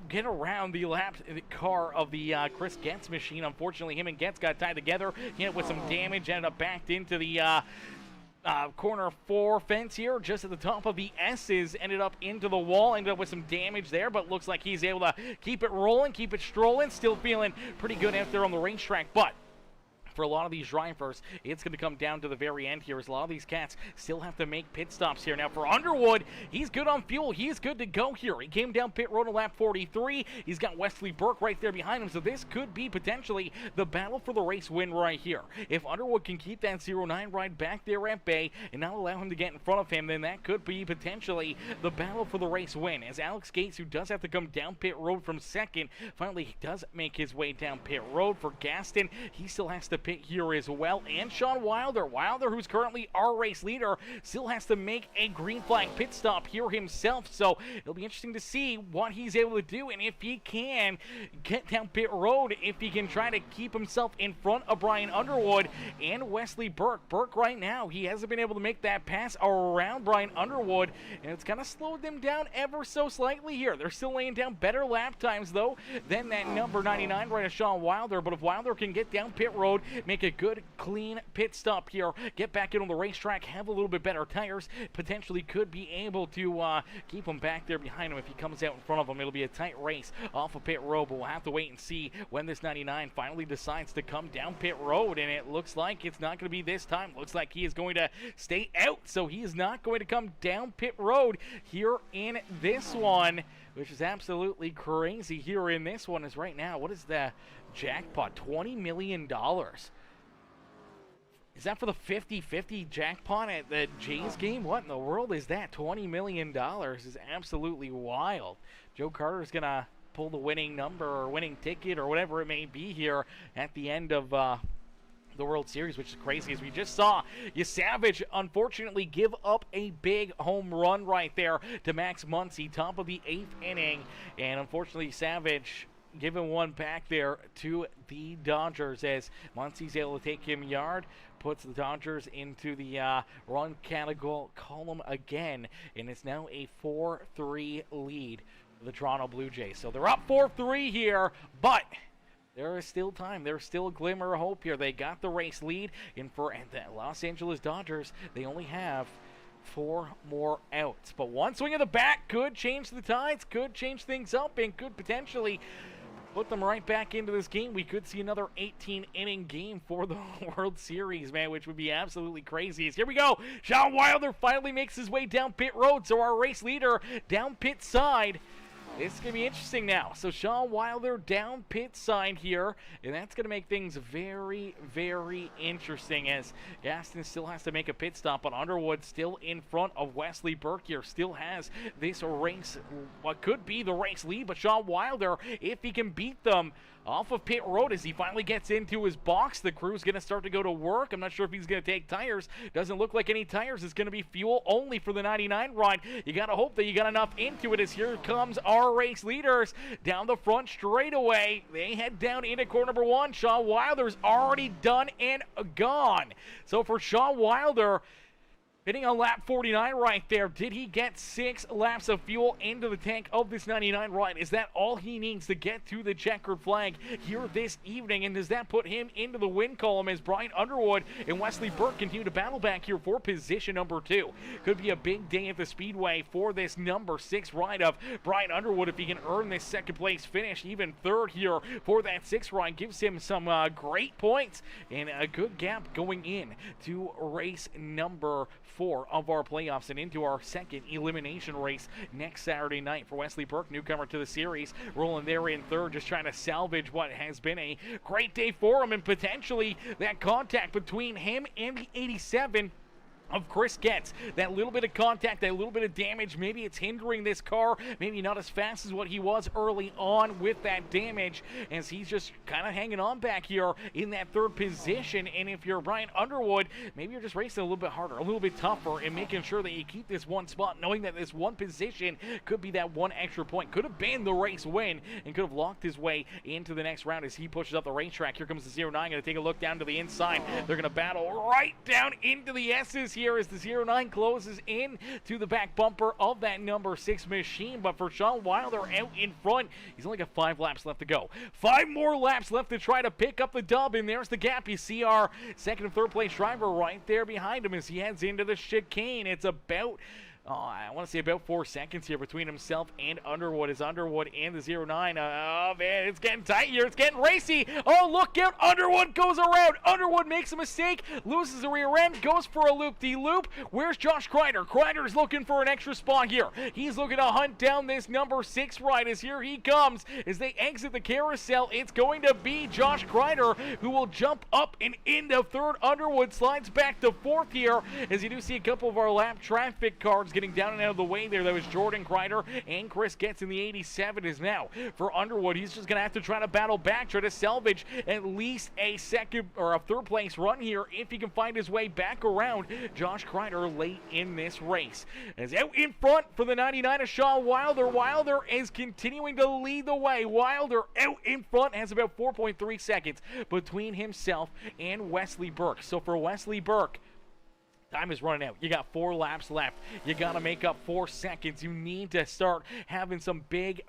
S2: get around the car of the Chris Getz machine. Unfortunately, him and Getz got tied together. He ended up with some damage, ended up backed into the corner 4 fence here, just at the top of the S's, ended up into the wall, ended up with some damage there, but looks like he's able to keep it rolling, keep it strolling, still feeling pretty good out there on the racetrack. But for a lot of these drivers, it's going to come down to the very end here as a lot of these cats still have to make pit stops here. Now for Underwood, he's good on fuel. He's good to go here. He came down pit road on lap 43. He's got Wesley Burke right there behind him, so this could be potentially the battle for the race win right here. If Underwood can keep that 09 ride back there at bay and not allow him to get in front of him, then that could be potentially the battle for the race win. As Alex Gates, who does have to come down pit road from second, finally does make his way down pit road. For Gaston, he still has to pit here as well, and Sean Wilder, who's currently our race leader, still has to make a green flag pit stop here himself, so it'll be interesting to see what he's able to do and if he can get down pit road, if he can try to keep himself in front of Brian Underwood and Wesley Burke. Burke right now, he hasn't been able to make that pass around Brian Underwood, and it's kind of slowed them down ever so slightly here. They're still laying down better lap times though than that number 99 right of Sean Wilder, but if Wilder can get down pit road, make a good clean pit stop here, get back in on the racetrack, have a little bit better tires, potentially could be able to keep him back there behind him. If he comes out in front of him, it'll be a tight race off of pit road, but we'll have to wait and see when this 99 finally decides to come down pit road, and it looks like it's not going to be this time. Looks like he is going to stay out, so he is not going to come down pit road here in this one, which is absolutely crazy here in this one. Is right now, what is the jackpot? $20 million. Is that for the 50-50 jackpot at the Jays game? What in the world is that? $20 million is absolutely wild. Joe Carter's going to pull the winning number or winning ticket or whatever it may be here at the end of the World Series, which is crazy. As we just saw, Savage unfortunately give up a big home run right there to Max Muncy, top of the 8th inning. And unfortunately, Savage giving one back there to the Dodgers as Muncy's able to take him yard, puts the Dodgers into the run category column again, and it's now a 4-3 lead for the Toronto Blue Jays. So they're up 4-3 here, but there is still time. There's still a glimmer of hope here. They got the race lead, and for the Los Angeles Dodgers, they only have 4 more outs. But one swing of the bat could change the tides, could change things up, and could potentially put them right back into this game. We could see another 18-inning game for the World Series, man, which would be absolutely crazy. Here we go. Sean Wilder finally makes his way down pit road, so our race leader down pit side. This is going to be interesting now. So Sean Wilder down pit side here, and that's going to make things very, very interesting as Gaston still has to make a pit stop, but Underwood still in front of Wesley Burke here, still has this race, what could be the race lead, but Sean Wilder, if he can beat them off of pit road as he finally gets into his box, the crew's going to start to go to work. I'm not sure if he's going to take tires. Doesn't look like any tires. It's going to be fuel only for the 99 ride. You got to hope that you got enough into it as here comes our race leaders down the front straightaway. They head down into corner number 1. Sean Wilder's already done and gone. So for Sean Wilder, hitting on lap 49 right there, did he get 6 laps of fuel into the tank of this 99 ride? Is that all he needs to get to the checkered flag here this evening? And does that put him into the win column as Brian Underwood and Wesley Burke continue to battle back here for position number 2? Could be a big day at the Speedway for this number 6 ride of Brian Underwood if he can earn this second place finish. Even third here for that 6 ride gives him some great points and a good gap going in to race number 4 of our playoffs and into our second elimination race next Saturday night. For Wesley Burke, newcomer to the series, rolling there in third, just trying to salvage what has been a great day for him, and potentially that contact between him and the 87 of Chris Getz. That little bit of contact, that little bit of damage, maybe it's hindering this car, maybe not as fast as what he was early on with that damage, as he's just kind of hanging on back here in that third position. And if you're Brian Underwood, maybe you're just racing a little bit harder, a little bit tougher, and making sure that you keep this one spot, knowing that this one position could be that one extra point, could have been the race win, and could have locked his way into the next round as he pushes up the racetrack. Here comes the 09, going to take a look down to the inside. They're going to battle right down into the S's here as the 09 closes in to the back bumper of that number 6 machine. But for Sean Wilder out in front, he's only got 5 laps left to go. 5 more laps left to try to pick up the dub, and there's the gap. You see our second and third place driver right there behind him as he heads into the chicane. It's about I want to say about 4 seconds here between himself and Underwood, as Underwood and the 09. Oh, man, it's getting tight here. It's getting racy. Oh, look out. Underwood goes around. Underwood makes a mistake, loses the rear end, goes for a loop-de-loop. Where's Josh Crider? Crider's looking for an extra spot here. He's looking to hunt down this number 6 ride as here he comes. As they exit the carousel, it's going to be Josh Crider who will jump up and into third. Underwood slides back to fourth here, as you do see a couple of our lap traffic cars getting down and out of the way there. That was Jordan Crider, and Chris Getz in the 87 is now for Underwood. He's just going to have to try to battle back, try to salvage at least a second or a third place run here if he can find his way back around Josh Crider late in this race. As out in front for the 99 of Sean Wilder. Wilder is continuing to lead the way. Wilder out in front has about 4.3 seconds between himself and Wesley Burke. So for Wesley Burke, time is running out. You got 4 laps left. You got to make up 4 seconds. You need to start having some big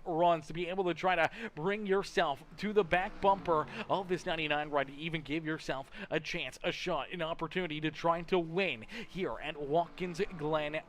S2: runs to be able to try to bring yourself to the back bumper of this 99 ride to even give yourself a chance, a shot, an opportunity to try to win here at Watkins Glen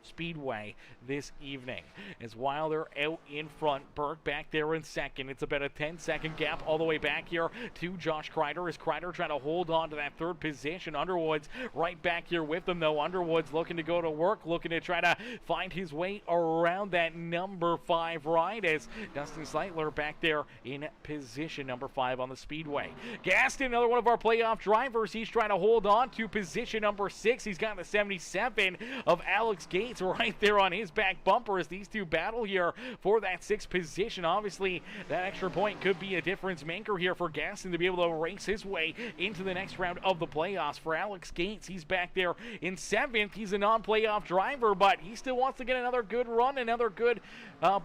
S2: Speedway this evening. As Wilder out in front, Burke back there in second. It's about a 10-second gap all the way back here to Josh Crider, as Crider trying to hold on to that third position. Underwood's right back here with them, though. Underwood's looking to go to work, looking to try to find his way around that number 5 ride, as Dustin Sleitler back there in position number 5 on the speedway. Gaston, another one of our playoff drivers, he's trying to hold on to position number 6. He's got the 77 of Alex Gates right there on his back bumper as these two battle here for that 6th position. Obviously, that extra point could be a difference maker here for Gaston to be able to race his way into the next round of the playoffs. For Alex Gates, he's back there in 7th. He's a non-playoff driver, but he still wants to get another good run, another good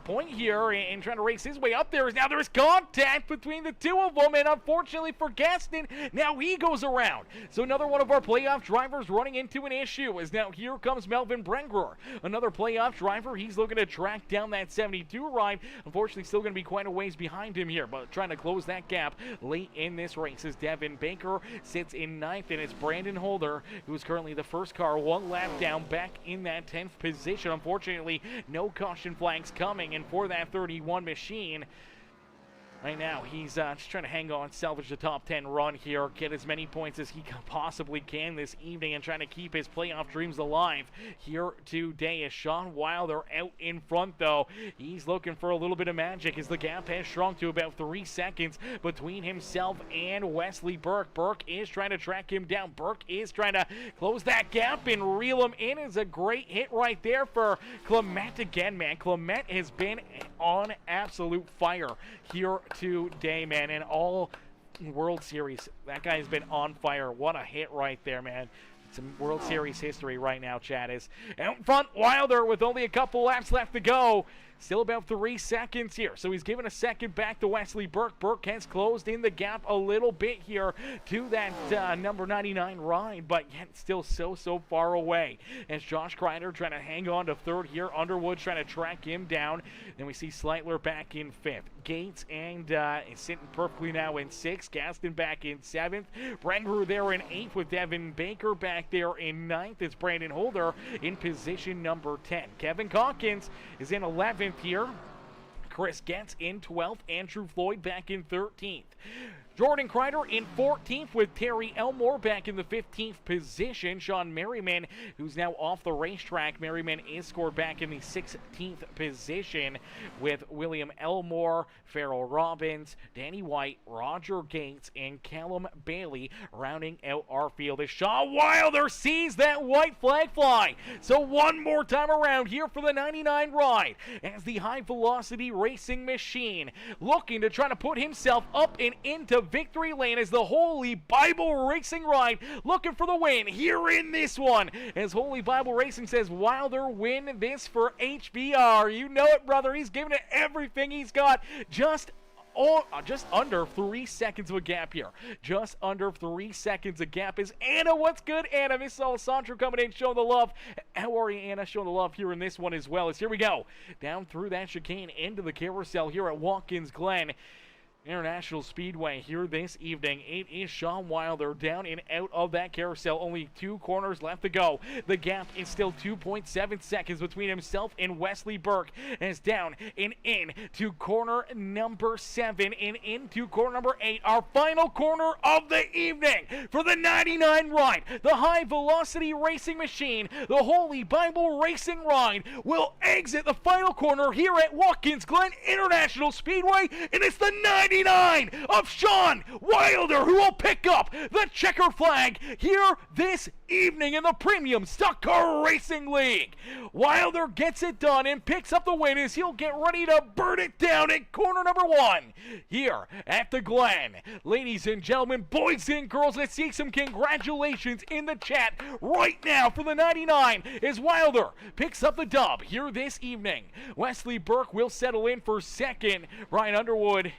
S2: point here, and trying to race his way up there. Now there's contact between the two of them, and unfortunately for Gaston, now he goes around. So another one of our playoff drivers running into an issue, as now here comes Melvin Brengerer, another playoff driver. He's looking to track down that 72 ride. Unfortunately, still going to be quite a ways behind him here, but trying to close that gap late in this race as Devin Baker sits in 9th, and it's Brandon Holder, who is currently the first car 1 lap down, back in that 10th position. Unfortunately, no caution flags coming, and for that 31 machine, right now, he's just trying to hang on, salvage the top 10 run here, get as many points as he possibly can this evening, and trying to keep his playoff dreams alive here today. As Sean Wilder out in front, though, he's looking for a little bit of magic as the gap has shrunk to about 3 seconds between himself and Wesley Burke. Burke is trying to track him down. Burke is trying to close that gap and reel him in. Is a great hit right there for Clement again, man. Clement has been on absolute fire here today, man, in all World Series. That guy's been on fire. What a hit right there, man. It's World Series history right now, Chad. Is out in front, Wilder, with only a couple laps left to go. Still about 3 seconds here. So he's given a second back to Wesley Burke. Burke has closed in the gap a little bit here to that number 99 ride, but yet still so far away. As Josh Crider trying to hang on to 3rd here. Underwood trying to track him down. Then we see Sleitler back in 5th. Gates and is sitting perfectly now in 6th. Gaston back in 7th. Brengerer there in 8th with Devin Baker back there in 9th. It's Brandon Holder in position number 10. Kevin Calkins is in 11th here. Chris Getz in 12th. Andrew Floyd back in 13th. Jordan Crider in 14th with Terry Elmore back in the 15th position. Sean Merriman, who's now off the racetrack. Merriman is scored back in the 16th position with William Elmore, Farrell Robbins, Danny White, Roger Gates, and Callum Bailey rounding out our field as Sean Wilder sees that white flag fly. So one more time around here for the 99 ride as the high velocity racing machine looking to try to put himself up and into victory lane as the Holy Bible Racing ride looking for the win here in this one. As Holy Bible Racing says, Wilder win this for HBR. You know it, brother. He's giving it everything he's got. Just under 3 seconds of a gap here. Just under 3 seconds of gap is Anna. What's good, Anna? Miss Alessandro coming in, showing the love. How are you, Anna? Showing the love here in this one as well. As here we go. Down through that chicane into the carousel here at Watkins Glen International Speedway here this evening. It is Sean Wilder down and out of that carousel. Only 2 corners left to go. The gap is still 2.7 seconds between himself and Wesley Burke. As down and in to corner number 7 and into corner number 8. Our final corner of the evening for the 99 ride. The high velocity racing machine, the Holy Bible Racing ride, will exit the final corner here at Watkins Glen International Speedway. And it's the 99 of Sean Wilder who will pick up the checkered flag here this evening in the Premium Stock Car Racing League. Wilder gets it done and picks up the win as he'll get ready to burn it down at corner number 1 here at the Glen. Ladies and gentlemen, boys and girls, let's see some congratulations in the chat right now for the 99 as Wilder picks up the dub here this evening. Wesley Burke will settle in for second. Ryan Underwood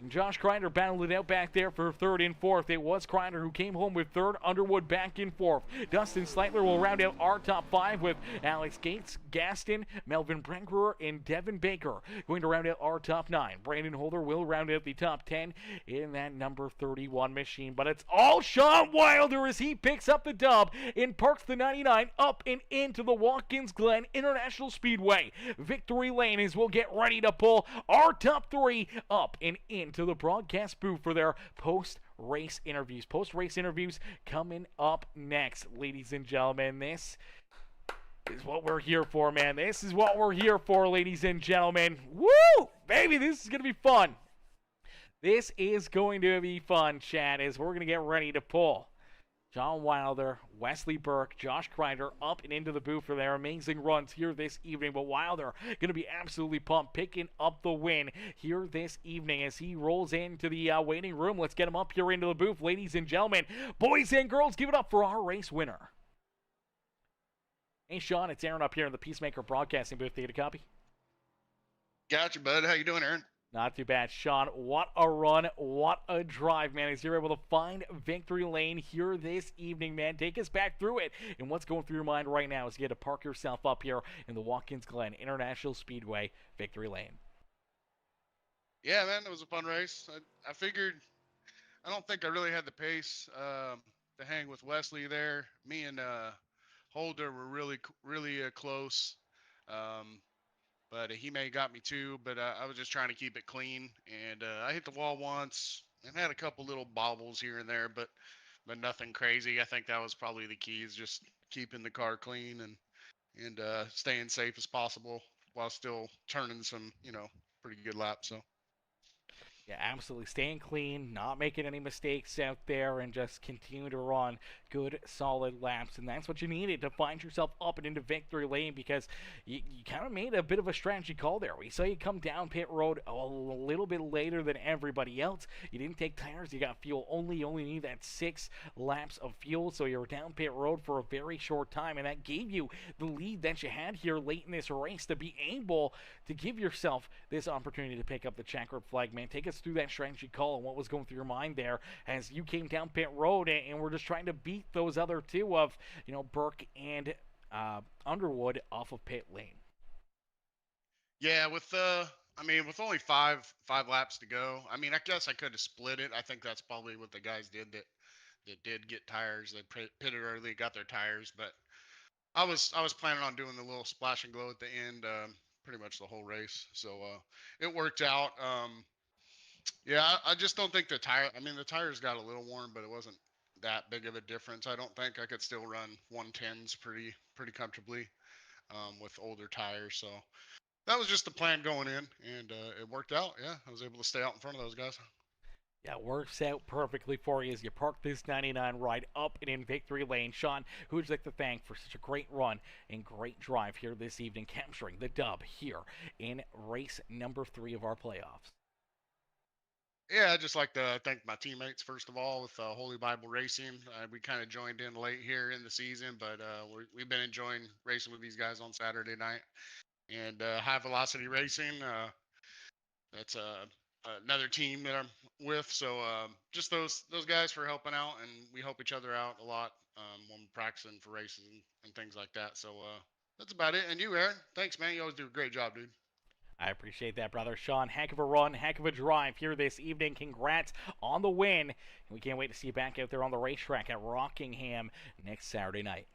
S2: and Josh Crider battled it out back there for third and fourth. It was Crider who came home with third, Underwood back in fourth. Dustin Sleitler will round out our top 5 with Alex Gates, Gaston, Melvin Brengruer, and Devin Baker going to round out our top 9. Brandon Holder will round out the top 10 in that number 31 machine. But it's all Sean Wilder as he picks up the dub and parks the 99 up and into the Watkins Glen International Speedway victory lane as we'll get ready to pull our top 3 up and in to the broadcast booth for their post-race interviews. Post-race interviews coming up next, ladies and gentlemen. This is what we're here for, man. This is what we're here for, ladies and gentlemen. Woo! Baby, this is going to be fun. This is going to be fun, Chad, as we're going to get ready to pull Sean Wilder, Wesley Burke, Josh Crider up and into the booth for their amazing runs here this evening. But Wilder going to be absolutely pumped, picking up the win here this evening as he rolls into the waiting room. Let's get him up here into the booth, ladies and gentlemen. Boys and girls, give it up for our race winner. Hey, Sean, it's Aaron up here in the Peacemaker Broadcasting booth. Did you get a copy?
S3: Gotcha, bud. How you doing, Aaron?
S2: Not too bad, Sean. What a run. What a drive, man. As you're able to find victory lane here this evening, man. Take us back through it. And what's going through your mind right now is you get to park yourself up here in the Watkins Glen International Speedway victory lane.
S3: Yeah, man, it was a fun race. I figured, I don't think I really had the pace to hang with Wesley there. Me and Holder were really close. But he may have got me too, but I was just trying to keep it clean. And I hit the wall once and had a couple little bobbles here and there, but nothing crazy. I think that was probably the key, is just keeping the car clean and staying safe as possible while still turning some, pretty good laps. So.
S2: Yeah, absolutely. Staying clean, not making any mistakes out there, and just continue to run good, solid laps. And that's what you needed to find yourself up and into victory lane, because you kind of made a bit of a strategy call there. We saw you come down pit road a little bit later than everybody else. You didn't take tires. You got fuel only. You only need that 6 laps of fuel, so you were down pit road for a very short time, and that gave you the lead that you had here late in this race to be able to give yourself this opportunity to pick up the checkered flag, man. Take us through that strategy call and what was going through your mind there as you came down pit road and we're just trying to beat those other two of, Burke and Underwood off of pit lane.
S3: Yeah, with only five laps to go, I guess I could have split it. I think that's probably what the guys did that did get tires. They pitted early, got their tires, but I was planning on doing the little splash and glow at the end, pretty much the whole race. So it worked out. Yeah, I just don't think the tire. I mean, the tires got a little worn, but it wasn't that big of a difference. I don't think I could still run 110s pretty comfortably with older tires. So that was just the plan going in, and it worked out. Yeah, I was able to stay out in front of those guys.
S2: Yeah, works out perfectly for you as you park this 99 ride up and in victory lane. Sean, who would you like to thank for such a great run and great drive here this evening, capturing the dub here in race number 3 of our playoffs?
S3: Yeah, I'd just like to thank my teammates first of all with Holy Bible Racing. We kind of joined in late here in the season, but we've been enjoying racing with these guys on Saturday night. And High Velocity Racing, that's another team that I'm with. So just those guys for helping out, and we help each other out a lot when we're practicing for races and things like that. So that's about it. And you, Aaron, thanks, man. You always do a great job, dude.
S2: I appreciate that, brother. Sean, heck of a run, heck of a drive here this evening. Congrats on the win. And we can't wait to see you back out there on the racetrack at Rockingham next Saturday night.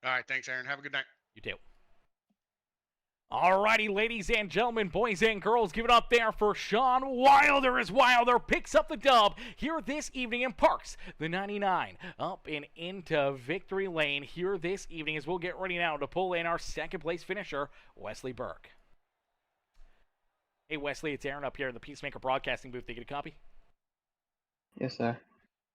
S3: All right, thanks, Aaron. Have a good night.
S2: You too. Alrighty, ladies and gentlemen, boys and girls, give it up there for Sean Wilder as Wilder picks up the dub here this evening and parks the 99 up and into victory lane here this evening as we'll get ready now to pull in our second place finisher, Wesley Burke. Hey, Wesley, it's Aaron up here in the Peacemaker Broadcasting booth. Did you get a copy?
S4: Yes, sir.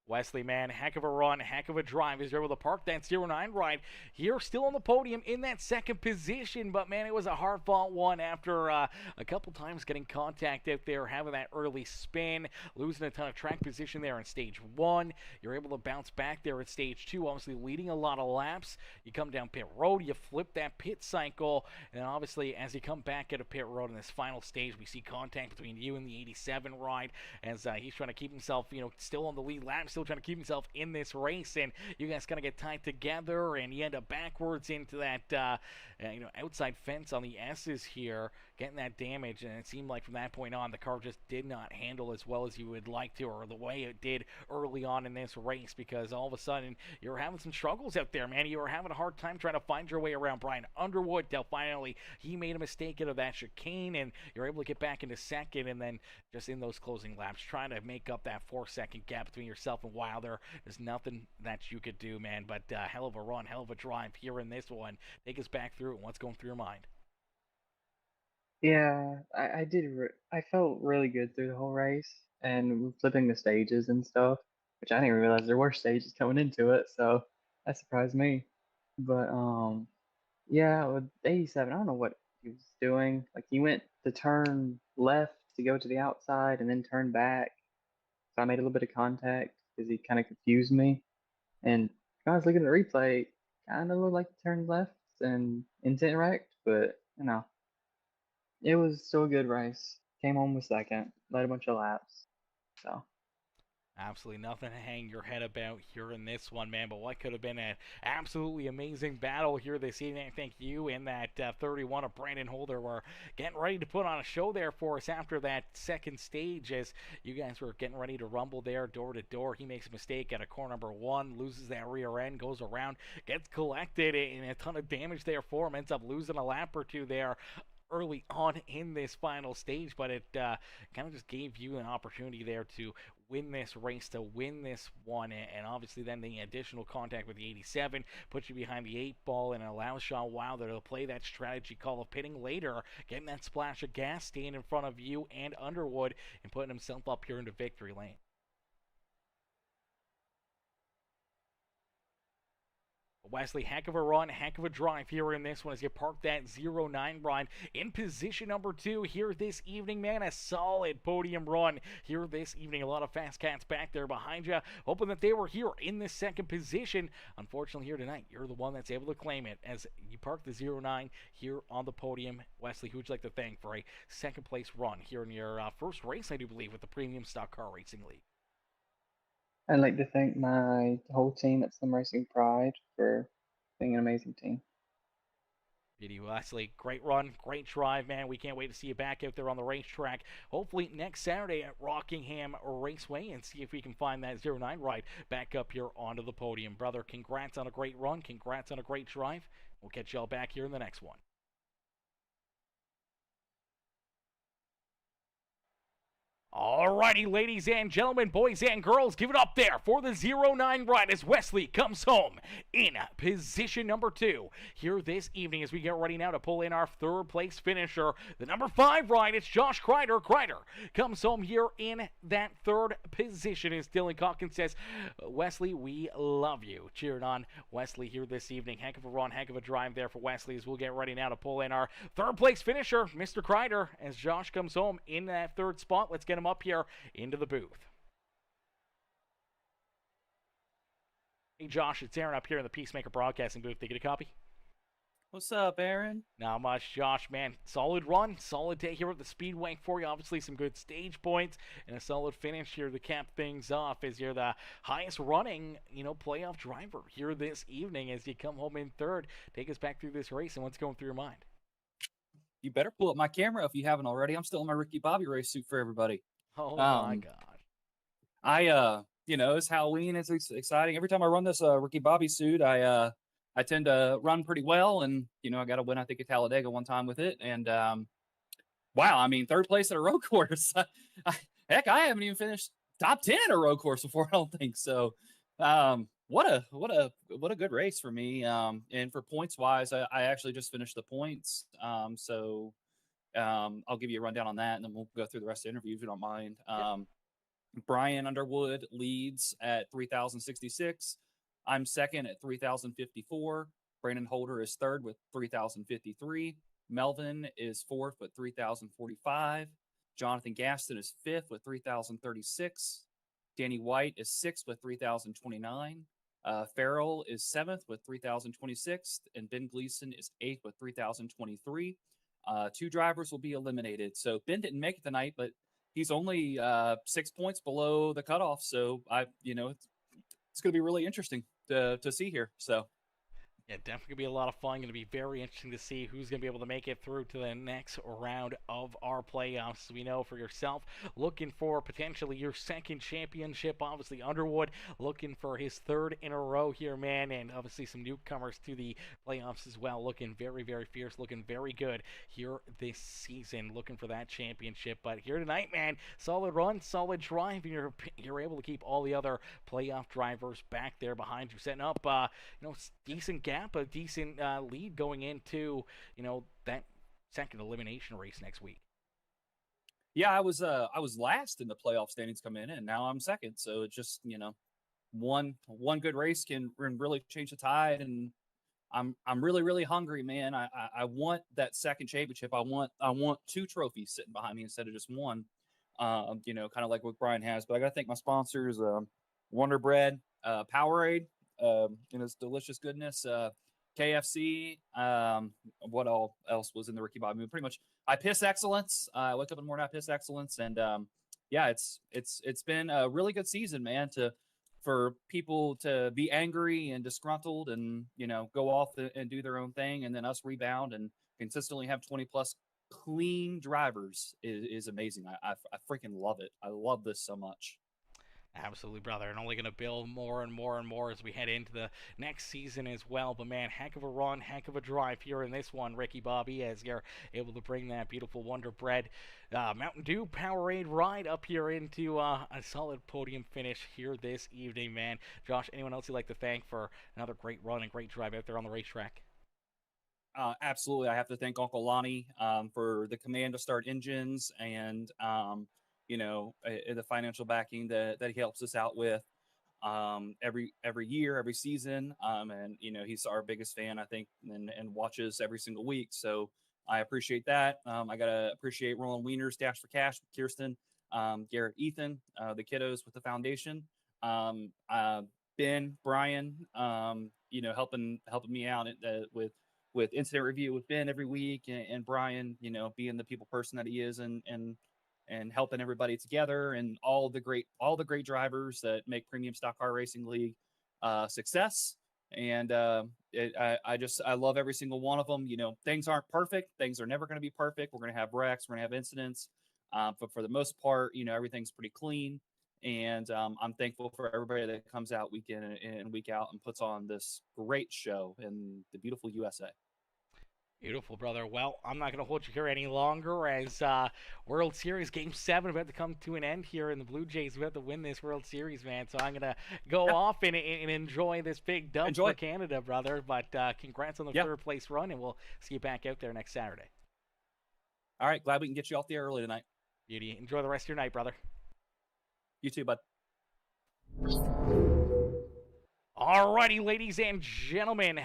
S2: Wesley, man, heck of a run, heck of a drive as you're able to park that 09 ride here, still on the podium in that second position. But, man, it was a hard-fought one after a couple times getting contact out there, having that early spin, losing a ton of track position there in stage 1. You're able to bounce back there at stage 2, obviously leading a lot of laps. You come down pit road, you flip that pit cycle, and then obviously as you come back at a pit road in this final stage, we see contact between you and the 87 ride as he's trying to keep himself, still on the lead lap, still trying to keep himself in this race, and you guys kind of get tied together, and you end up backwards into that outside fence on the S's here, getting that damage. And it seemed like from that point on, the car just did not handle as well as you would like to, or the way it did early on in this race, because all of a sudden you're having some struggles out there, man. You were having a hard time trying to find your way around Brian Underwood till finally he made a mistake out of that chicane, and you're able to get back into second, and then just in those closing laps trying to make up that 4-second gap between yourself and Wilder. There's nothing that you could do, man, but hell of a run, hell of a drive here in this one. Take us back through it. What's going through your mind?
S4: Yeah, I did. I felt really good through the whole race, and flipping the stages and stuff, which I didn't even realize there were stages coming into it, so that surprised me. But yeah, with 87, I don't know what he was doing. Like he went to turn left to go to the outside, and then turn back. So I made a little bit of contact because he kind of confused me. And when I was looking at the replay, kind of looked like he turned left and intent wrecked, but it was still a good race. Came home with second, led a bunch of laps. So
S2: Absolutely nothing to hang your head about here in this one, man. But what could have been an absolutely amazing battle here this evening. I think you and that 31 of Brandon Holder were getting ready to put on a show there for us after that second stage as you guys were getting ready to rumble there door to door. He makes a mistake at a corner number 1, loses that rear end, goes around, gets collected, and a ton of damage there for him. Ends up losing a lap or two there early on in this final stage, but it kind of just gave you an opportunity there to win this race, to win this one, and obviously then the additional contact with the 87 puts you behind the 8 ball and allows Sean Wilder to play that strategy call of pitting later, getting that splash of gas, staying in front of you and Underwood, and putting himself up here into victory lane. Wesley, heck of a run, heck of a drive here in this one as you park that 09 ride in position number 2 here this evening, man. A solid podium run here this evening. A lot of fast cats back there behind you, hoping that they were here in this second position. Unfortunately, here tonight, you're the one that's able to claim it as you park the 09 here on the podium. Wesley, who would you like to thank for a second place run here in your first race, I do believe, with the Premium Stock Car Racing League?
S4: I'd like to thank my whole team at Slim Racing Pride for being an amazing team.
S2: Beauty, Wesley, great run, great drive, man. We can't wait to see you back out there on the racetrack. Hopefully next Saturday at Rockingham Raceway, and see if we can find that 09 ride back up here onto the podium. Brother, congrats on a great run. Congrats on a great drive. We'll catch y'all back here in the next one. Alrighty, ladies and gentlemen, boys and girls, give it up there for the 09 ride as Wesley comes home in position number 2 here this evening as we get ready now to pull in our third place finisher. The number 5 ride, it's Josh Crider. Crider comes home here in that third position as Dylan Calkins says, Wesley, we love you. Cheering on Wesley here this evening. Heck of a run, heck of a drive there for Wesley as we'll get ready now to pull in our third place finisher, Mr. Crider, as Josh comes home in that third spot. Let's get him up here into the booth. Hey Josh, it's Aaron up here in the Peacemaker Broadcasting booth. Did you get a copy?
S5: What's up, Aaron?
S2: Not much, Josh, man. Solid run, solid day here at the Speedway for you. Obviously some good stage points and a solid finish here to cap things off as you're the highest running, playoff driver here this evening as you come home in third. Take us back through this race and what's going through your mind?
S5: You better pull up my camera if you haven't already. I'm still in my Ricky Bobby race suit for everybody.
S2: Oh my God.
S5: It's Halloween. It's exciting. Every time I run this Ricky Bobby suit, I tend to run pretty well. And, I got to win, I think, at Talladega one time with it. And, wow, I mean, third place at a road course. Heck, I haven't even finished top 10 at a road course before, I don't think. So, what a good race for me. And for points wise, I actually just finished the points. I'll give you a rundown on that, and then we'll go through the rest of the interview if you don't mind. Brian Underwood leads at 3,066. I'm second at 3,054. Brandon Holder is third with 3,053. Melvin is fourth with 3,045. Jonathan Gaston is fifth with 3,036. Danny White is sixth with 3,029. Farrell is seventh with 3,026. And Ben Gleason is eighth with 3,023. 2 drivers will be eliminated. So Ben didn't make it tonight, but he's only 6 points below the cutoff. So it's going to be really interesting to see here. So.
S2: Yeah, definitely going to be a lot of fun. Going to be very interesting to see who's going to be able to make it through to the next round of our playoffs. We know for yourself, looking for potentially your second championship. Obviously, Underwood looking for his third in a row here, man. And obviously some newcomers to the playoffs as well. Looking very, very fierce. Looking very good here this season. Looking for that championship. But here tonight, man, solid run, solid drive. And you're able to keep all the other playoff drivers back there behind you. Setting up, decent gap, a decent lead going into, that second elimination race next week.
S5: Yeah, I was last in the playoff standings coming in, and now I'm second. So it's just, one good race can really change the tide, and I'm really, really hungry, man. I want that second championship. I want 2 trophies sitting behind me instead of just one. Kind of like what Brian has. But I got to thank my sponsors, Wonder Bread, Powerade, and its delicious goodness, KFC. What all else was in the Ricky Bobby movie? Pretty much, I piss excellence. I wake up in the morning, I piss excellence, and it's been a really good season, man. For people to be angry and disgruntled, and go off and do their own thing, and then us rebound and consistently have 20 plus clean drivers is amazing. I freaking love it. I love this so much.
S2: Absolutely, brother, and only going to build more and more and more as we head into the next season as well. But, man, heck of a run, heck of a drive here in this one, Ricky Bobby, as you're able to bring that beautiful Wonder Bread Mountain Dew Powerade ride up here into a solid podium finish here this evening, man. Josh, anyone else you'd like to thank for another great run and great drive out there on the racetrack?
S5: Absolutely. I have to thank Uncle Lonnie for the command to start engines and the financial backing that he helps us out with every year, every season. And he's our biggest fan, I think, and watches every single week. So I appreciate that. I gotta appreciate Rollin Wieners, Dash for Cash with Kirsten, Garrett, Ethan, the kiddos with the foundation, Ben, Brian, helping me out with incident review with Ben every week, and Brian, being the people person that he is, and helping everybody together, and all the great drivers that make Premium Stock Car Racing League success. And I love every single one of them. Things aren't perfect. Things are never going to be perfect. We're going to have wrecks. We're going to have incidents. But for the most part, everything's pretty clean. And I'm thankful for everybody that comes out week in and week out and puts on this great show in the beautiful USA.
S2: Beautiful, brother. Well, I'm not going to hold you here any longer as World Series Game 7 about to come to an end here, and the Blue Jays about to win this World Series, man. So I'm going to go off and enjoy this big dub for Canada, brother. But congrats on the third-place run, and we'll see you back out there next Saturday.
S5: All right. Glad we can get you off the air early tonight.
S2: Beauty. Enjoy the rest of your night, brother.
S5: You too, bud.
S2: Alrighty, ladies and gentlemen,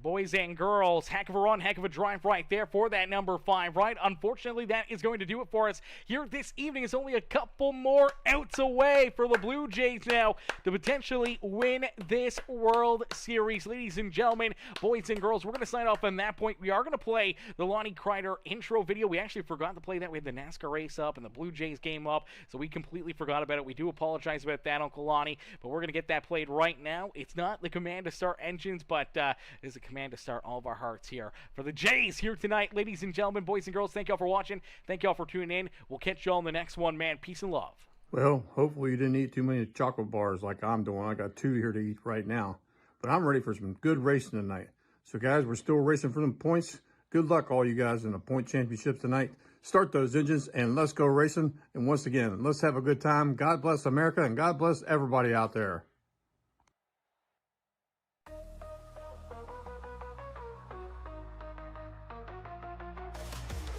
S2: boys and girls, heck of a run, heck of a drive right there for that number 5, right? Unfortunately, that is going to do it for us here this evening. It's only a couple more outs away for the Blue Jays now to potentially win this World Series. Ladies and gentlemen, boys and girls, we're going to sign off on that point. We are going to play the Lonnie Crider intro video. We actually forgot to play that. We had the NASCAR race up and the Blue Jays game up, so we completely forgot about it. We do apologize about that, Uncle Lonnie, but we're going to get that played right now. It's not the command to start engines, but it is a command to start all of our hearts here for the Jays here tonight. Ladies and gentlemen, boys and girls, thank y'all for watching. Thank y'all for tuning in. We'll catch y'all in the next one, man. Peace and love.
S6: Well, hopefully you didn't eat too many chocolate bars like I'm doing. I got 2 here to eat right now. But I'm ready for some good racing tonight. So, guys, we're still racing for them points. Good luck, all you guys, in the point championships tonight. Start those engines and let's go racing. And once again, let's have a good time. God bless America and God bless everybody out there.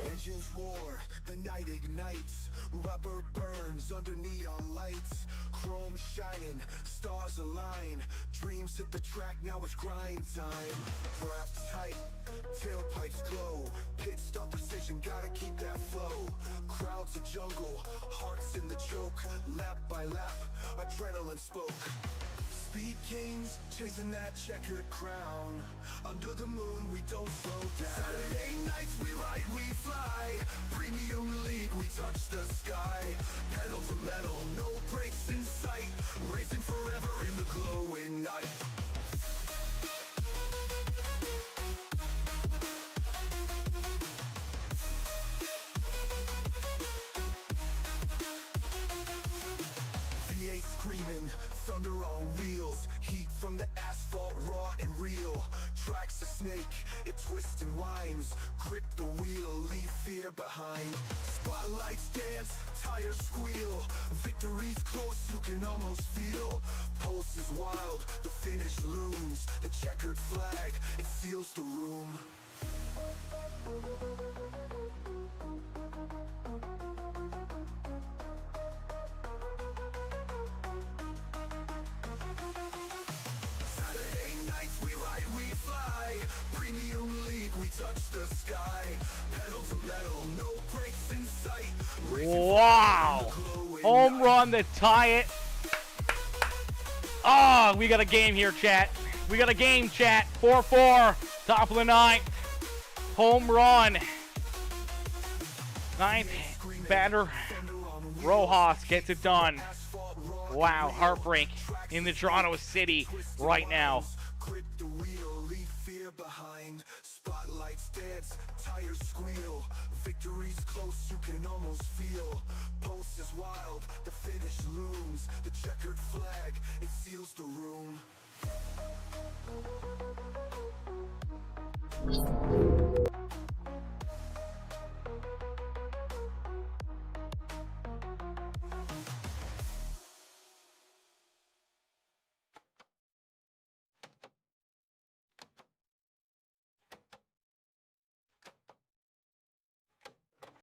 S1: Engines roar, the night ignites, rubber burns under neon lights, chrome shining, stars align, dreams hit the track, now it's grind time. Wrapped tight, tailpipes glow, pit stop precision, gotta keep that flow. Crowds a jungle, hearts in the choke, lap by lap, adrenaline spoke. Speed kings, chasing that checkered crown. Under the moon, we don't slow down. Saturday nights, we ride, we fly. Premium league, we touch the sky. Pedal to metal, no brakes in sight. Racing forever in the glowing night. V8 screaming, thunder on wheels, heat from the asphalt raw and real. Tracks a snake, it twists and winds, grip the wheel, leave fear behind. Spotlights dance, tires squeal, victory's close, you can almost feel. Pulse is wild, the finish looms, the checkered flag, it seals the room. Touch the sky, pedal to metal, no brakes in sight.
S2: Wow! Home run to tie it. Oh, we got a game here, chat. We got a game, chat. 4-4, top of the 9th. Home run. 9th batter. Rojas gets it done. Wow, heartbreak in the Toronto City right now.
S1: Grip the wheel, leave fear behind. Spotlights dance, tires squeal. Victory's close, you can almost feel. Pulse is wild, the finish looms. The checkered flag, it seals the room.